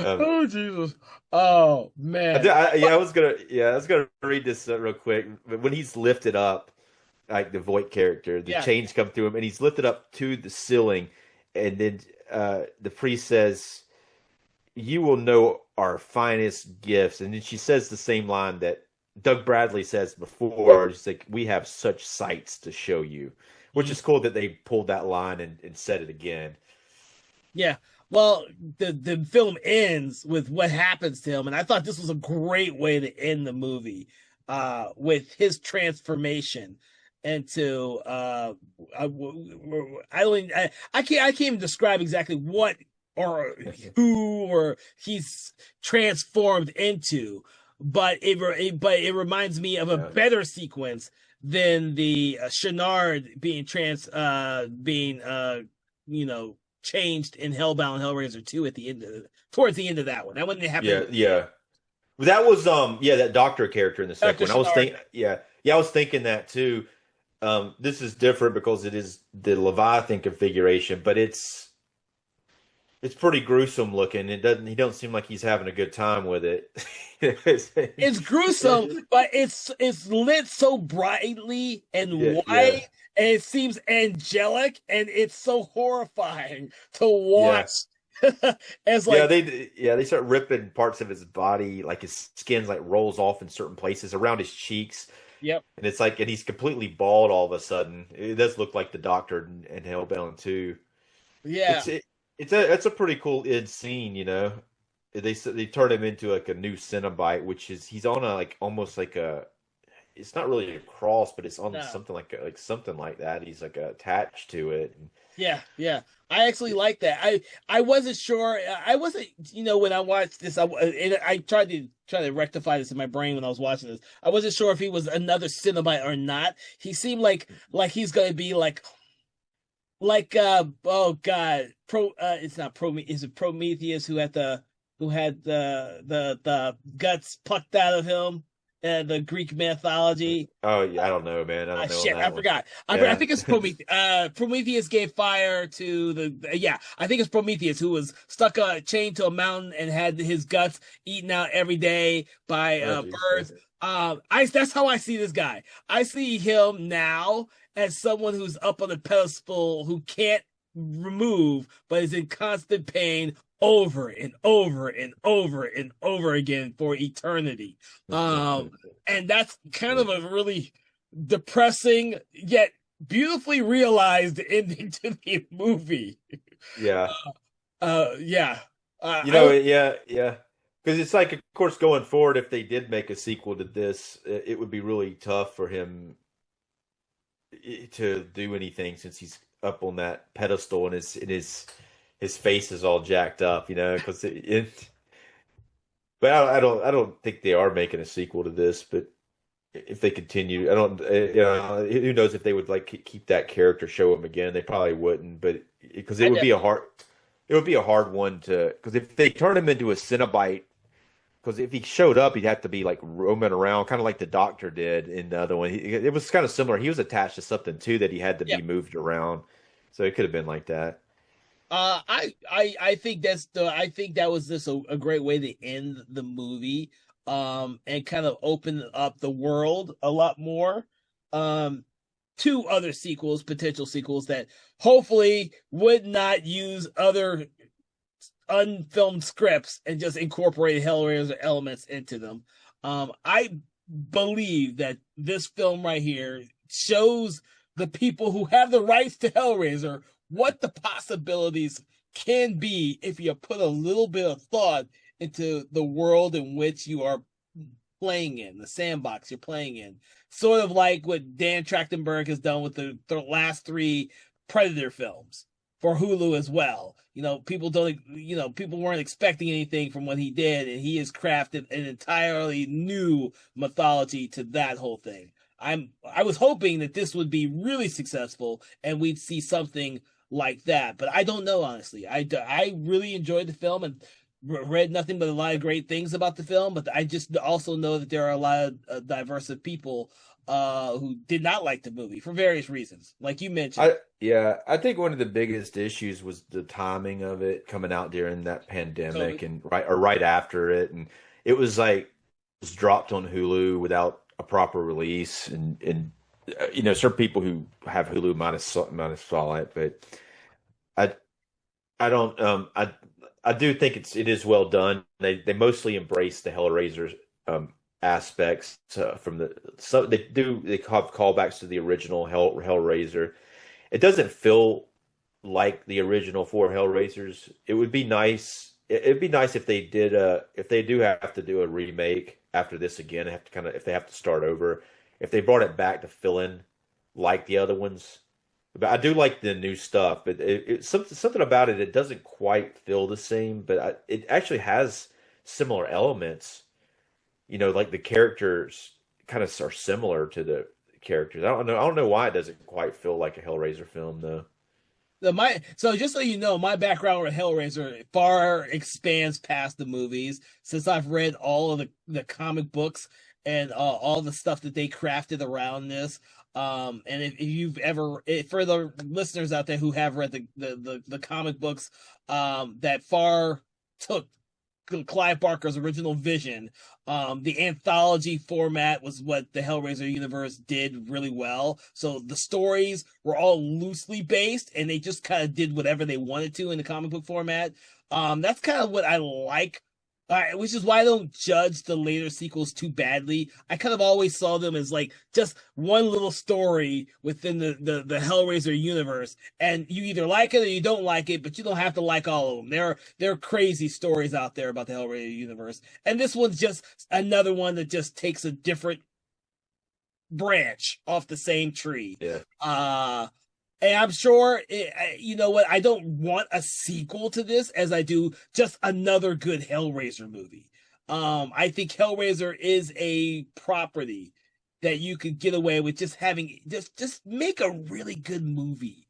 Um, Oh Jesus! Oh man! I was gonna read this real quick. But when he's lifted up, like the Voight character, the Yeah, chains come through him, and he's lifted up to the ceiling, and then the priest says, "You will know our finest gifts," and then she says the same line that Doug Bradley says before. She's like, "We have such sights to show you," which mhm, is cool that they pulled that line and said it again. yeah. Well, the film ends with what happens to him, and I thought this was a great way to end the movie, with his transformation into I, I can't even describe exactly what or who or he's transformed into, but but it reminds me of a Yeah. better sequence than the Chenard being you know changed in Hellbound Hellraiser 2 at the end of towards the end of that one. That wouldn't happen. Yeah, yeah. Well, that was yeah, that doctor character in the second Dr. one. I was Chenard. thinking yeah, I was thinking that too. This is different because it is the Leviathan configuration, but it's pretty gruesome looking. He don't seem like he's having a good time with it. It's gruesome, but it's lit so brightly Yeah, and yeah, white, and it seems angelic, and it's so horrifying to yeah. watch. As like, They start ripping parts of his body, like his skin's like rolls off in certain places around his cheeks, yep, and it's like and he's completely bald all of a sudden. It does look like the Doctor in Hellbound too. yeah, It's it, it's a pretty cool id scene, They turn him into like a new Cenobite, which is he's on a like almost like a it's not really a cross, but it's on No. something like something like that. He's like attached to it. Yeah, yeah. I actually like that. I wasn't sure. I wasn't, when I watched this, and I tried to rectify this in my brain when I was watching this. I wasn't sure if he was another Cenobite or not. He seemed like he's gonna be oh God, it's not is it Prometheus who had the guts plucked out of him, the Greek mythology. Oh yeah, I don't know, man. I don't know on Shit, I that one. forgot. I Yeah. think it's Prometheus. Prometheus gave fire to yeah, I think it's Prometheus who was stuck chained to a mountain and had his guts eaten out every day by Oh geez. Yeah. birds. I That's how I see this guy. I see him now as someone who's up on a pedestal who can't remove, but is in constant pain over and over and over and over again for eternity. Um, and that's kind of a really depressing yet beautifully realized ending to the movie. Yeah. Yeah. Yeah, yeah. Because it's like, of course, going forward, if they did make a sequel to this, it would be really tough for him to do anything since he's up on that pedestal and his face is all jacked up, because but I don't think they are making a sequel to this, but if they continue, I don't, who knows if they would like keep that character, show him again. They probably wouldn't, but because I def- it would be a hard one to, because if they turn him into a Cenobite, because if he showed up, he'd have to be like roaming around, kind of like the Doctor did in the other one. It was kind of similar. He was attached to something too that he had to yeah. be moved around, so it could have been like that. I think I think that was just a great way to end the movie, and kind of open up the world a lot more, um, to other sequels, potential sequels that hopefully would not use other unfilmed scripts and just incorporate Hellraiser elements into them. I believe that this film right here shows the people who have the rights to Hellraiser what the possibilities can be if you put a little bit of thought into the world in which you are playing in, the sandbox you're playing in. Sort of like what Dan Trachtenberg has done with the last three Predator films for Hulu as well. People weren't expecting anything from what he did, and he has crafted an entirely new mythology to that whole thing. I was hoping that this would be really successful and we'd see something like that, but I don't know, honestly. I really enjoyed the film and read nothing but a lot of great things about the film, but I just also know that there are a lot of diverse of people who did not like the movie for various reasons, like you mentioned. I think one of the biggest issues was the timing of it coming out during that pandemic COVID. and right after it, and it was like it was dropped on Hulu without a proper release, and certain people who have Hulu might have saw it, but I I don't I do think it is well done. They mostly embrace the Hellraiser aspects from they have callbacks to the original Hellraiser. It doesn't feel like the original four Hellraisers. It would be nice. It'd be nice if they did if they do have to do a remake after this again, have to if they have to start over, if they brought it back to fill in like the other ones. But I do like the new stuff, but something about it, it doesn't quite feel the same, but it actually has similar elements. Like the characters kind of are similar to the characters. I don't know why it doesn't quite feel like a Hellraiser film though. So just so you know, my background with Hellraiser far expands past the movies. Since I've read all of the comic books and all the stuff that they crafted around this. And if you've ever, for the listeners out there who have read the comic books, that far took Clive Barker's original vision. The anthology format was what the Hellraiser universe did really well. So the stories were all loosely based, and they just kind of did whatever they wanted to in the comic book format. That's kind of what I like. Which is why I don't judge the later sequels too badly. I kind of always saw them as like just one little story within the Hellraiser universe, and you either like it or you don't like it, but you don't have to like all of them. There are crazy stories out there about the Hellraiser universe, and this one's just another one that just takes a different branch off the same tree. Yeah. Uh, and I'm sure, you know what? I don't want a sequel to this as I do just another good Hellraiser movie. I think Hellraiser is a property that you could get away with just having just make a really good movie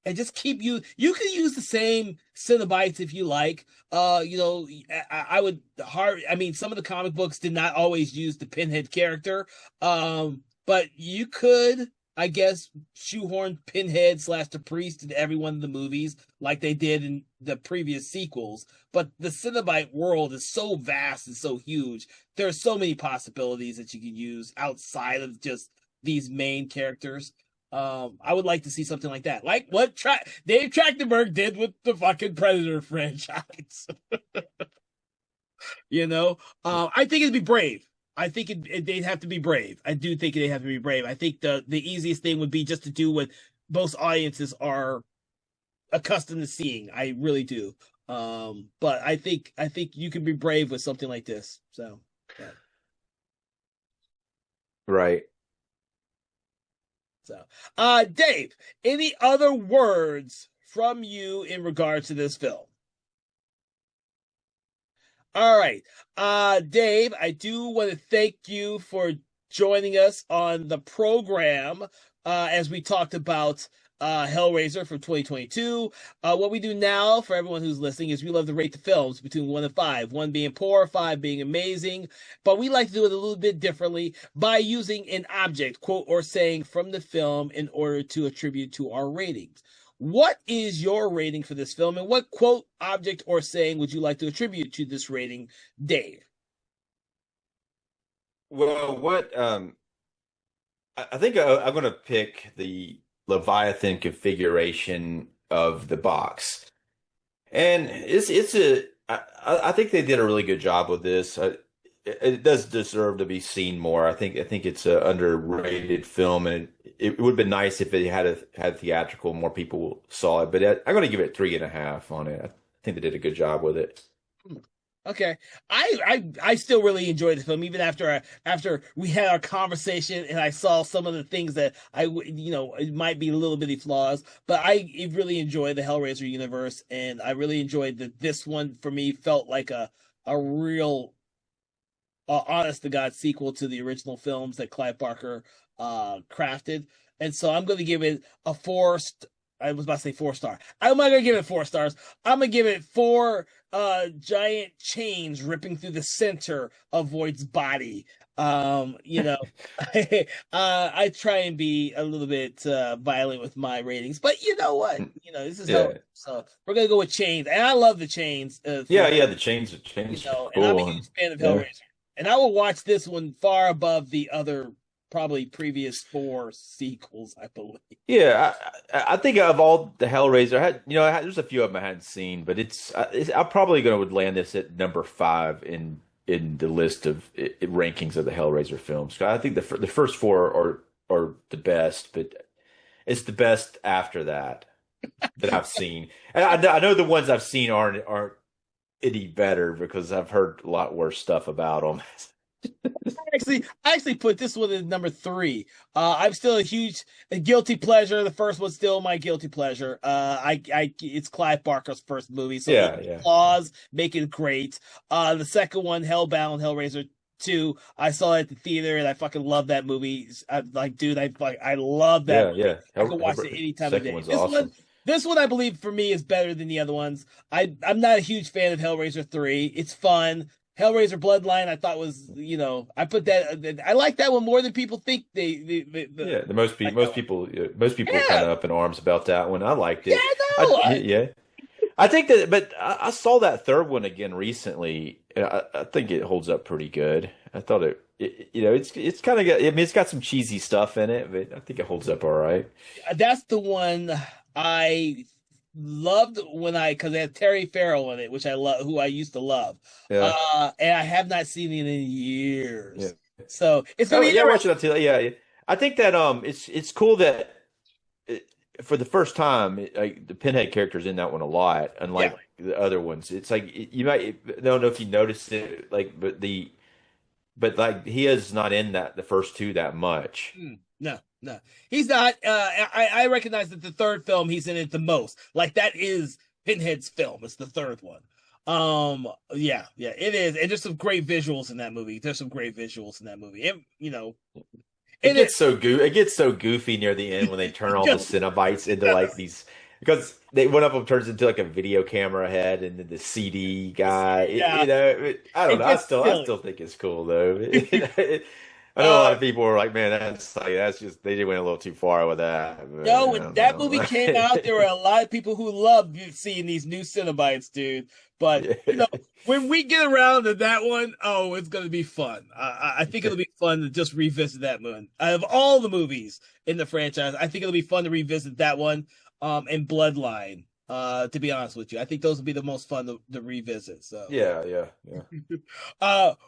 and just keep you can use the same Cenobites if you like. You know, I would hard. I mean, some of the comic books did not always use the Pinhead character, but you could, I guess, shoehorn Pinhead slash the priest into every one of the movies like they did in the previous sequels. But the Cenobite world is so vast and so huge. There are so many possibilities that you can use outside of just these main characters. I would like to see something like that, like what Dave Trachtenberg did with the fucking Predator franchise. You know, I think it'd be brave. I think they'd have to be brave. I do think they'd have to be brave. I think the easiest thing would be just to do what most audiences are accustomed to seeing. I really do. But I think you can be brave with something like this. So, yeah. Right. So, Dave, any other words from you in regards to this film? All right. Dave, I do want to thank you for joining us on the program as we talked about Hellraiser from 2022. What we do now for everyone who's listening is we love to rate the films between 1 and 5, 1 being poor, 5 being amazing. But we like to do it a little bit differently by using an object, quote, or saying from the film in order to attribute to our ratings. What is your rating for this film, and what quote, object, or saying would you like to attribute to this rating, Dave? Well, what I think I'm going to pick the Leviathan configuration of the box, and it's a I think they did a really good job with this. It does deserve to be seen more. I think it's an underrated film, and it would have been nice if it had theatrical, more people saw it. But I'm going to give it 3.5 on it. I think they did a good job with it. Okay, I still really enjoyed the film even after we had our conversation and I saw some of the things that it might be little bitty flaws, but I really enjoyed the Hellraiser universe, and I really enjoyed that this one for me felt like a real honest to God sequel to the original films that Clive Barker crafted. And so I'm going to give it a I was about to say 4 star. I'm not going to give it 4 stars. I'm going to give it 4 giant chains ripping through the center of Voight's body. You know, I try and be a little bit violent with my ratings, but you know what? You know, this is how. So we're gonna go with chains, and I love the chains. Yeah, the chains. You know, Cool. and I'm a huge fan of Hellraiser, and I will watch this one far above the other probably previous 4 sequels, I believe. Yeah, I think of all the Hellraiser, there's a few of them I hadn't seen, but I'm probably going to land this at number 5 in the list of rankings of the Hellraiser films. I think the first 4 are the best, but it's the best after that I've seen. And I know the ones I've seen aren't any better because I've heard a lot worse stuff about them. I actually put this one at number 3. I'm still a guilty pleasure. The first one's still my guilty pleasure. It's Clive Barker's first movie, so the flaws make it great. The second one, Hellbound, Hellraiser 2, I saw it at the theater and I fucking love that movie. I love that movie. I can watch it any time of day. This one, I believe, for me, is better than the other ones. I'm not a huge fan of Hellraiser 3. It's fun. Hellraiser Bloodline, I thought was, I put that. I like that one more than people think. Most people are kind of up in arms about that one. I liked it. I think that, but I saw that third one again recently. I think it holds up pretty good. I thought it's kind of got. I mean, it's got some cheesy stuff in it, but I think it holds up all right. That's the one I loved because it had Terry Farrell in it, which I love, who I used to love. And I have not seen it in years. Yeah. So it's gonna be watch it too. Yeah. I think that it's cool that for the first time, the Pinhead character's in that one a lot, unlike the other ones. It's like I don't know if you noticed it, but the but like he is not in the first two that much. No, no, he's not. I recognize that the third film he's in it the most. Like that is Pinhead's film. It's the third one. Yeah, it is. And there's some great visuals in that movie. And, you know, It gets so goofy near the end when they turn all the Cenobites into like these, because one of them turns into like a video camera head, and then the CD guy. Yeah. You know, I don't know. I still think it's cool though. I know a lot of people were like, "Man, that's just they went a little too far with that." But, no, when that movie came out, there were a lot of people who loved seeing these new Cenobites, dude. But you know, when we get around to that one, oh, it's gonna be fun. I think it'll be fun to just revisit that one. Out of all the movies in the franchise, I think it'll be fun to revisit that one. And Bloodline. To be honest with you, I think those will be the most fun to revisit. So yeah.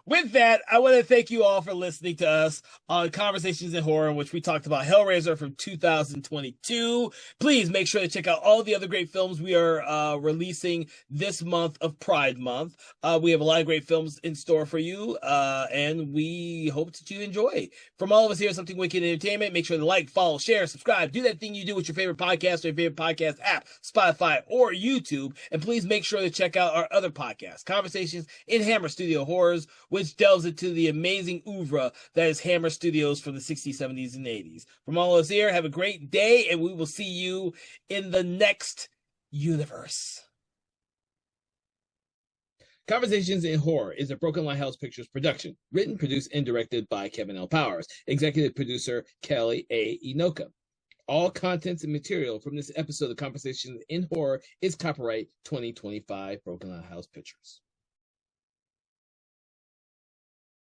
With that, I want to thank you all for listening to us on Conversations in Horror, in which we talked about Hellraiser from 2022. Please make sure to check out all the other great films we are releasing this month of Pride Month. We have a lot of great films in store for you, and we hope that you enjoy. From all of us here at Something Wicked Entertainment, make sure to like, follow, share, subscribe. Do that thing you do with your favorite podcast or your favorite podcast app, Spotify or YouTube, and please make sure to check out our other podcast, Conversations in Hammer Studio Horrors, which delves into the amazing oeuvre that is Hammer Studios from the 60s, 70s, and 80s. From all of us here, have a great day, and we will see you in the next universe. Conversations in Horror is a Broken Lighthouse Pictures production, written, produced, and directed by Kevin L. Powers, executive producer Kelly A. Inoka. All contents and material from this episode of Conversations in Horror is copyright 2025 Broken Lighthouse Pictures.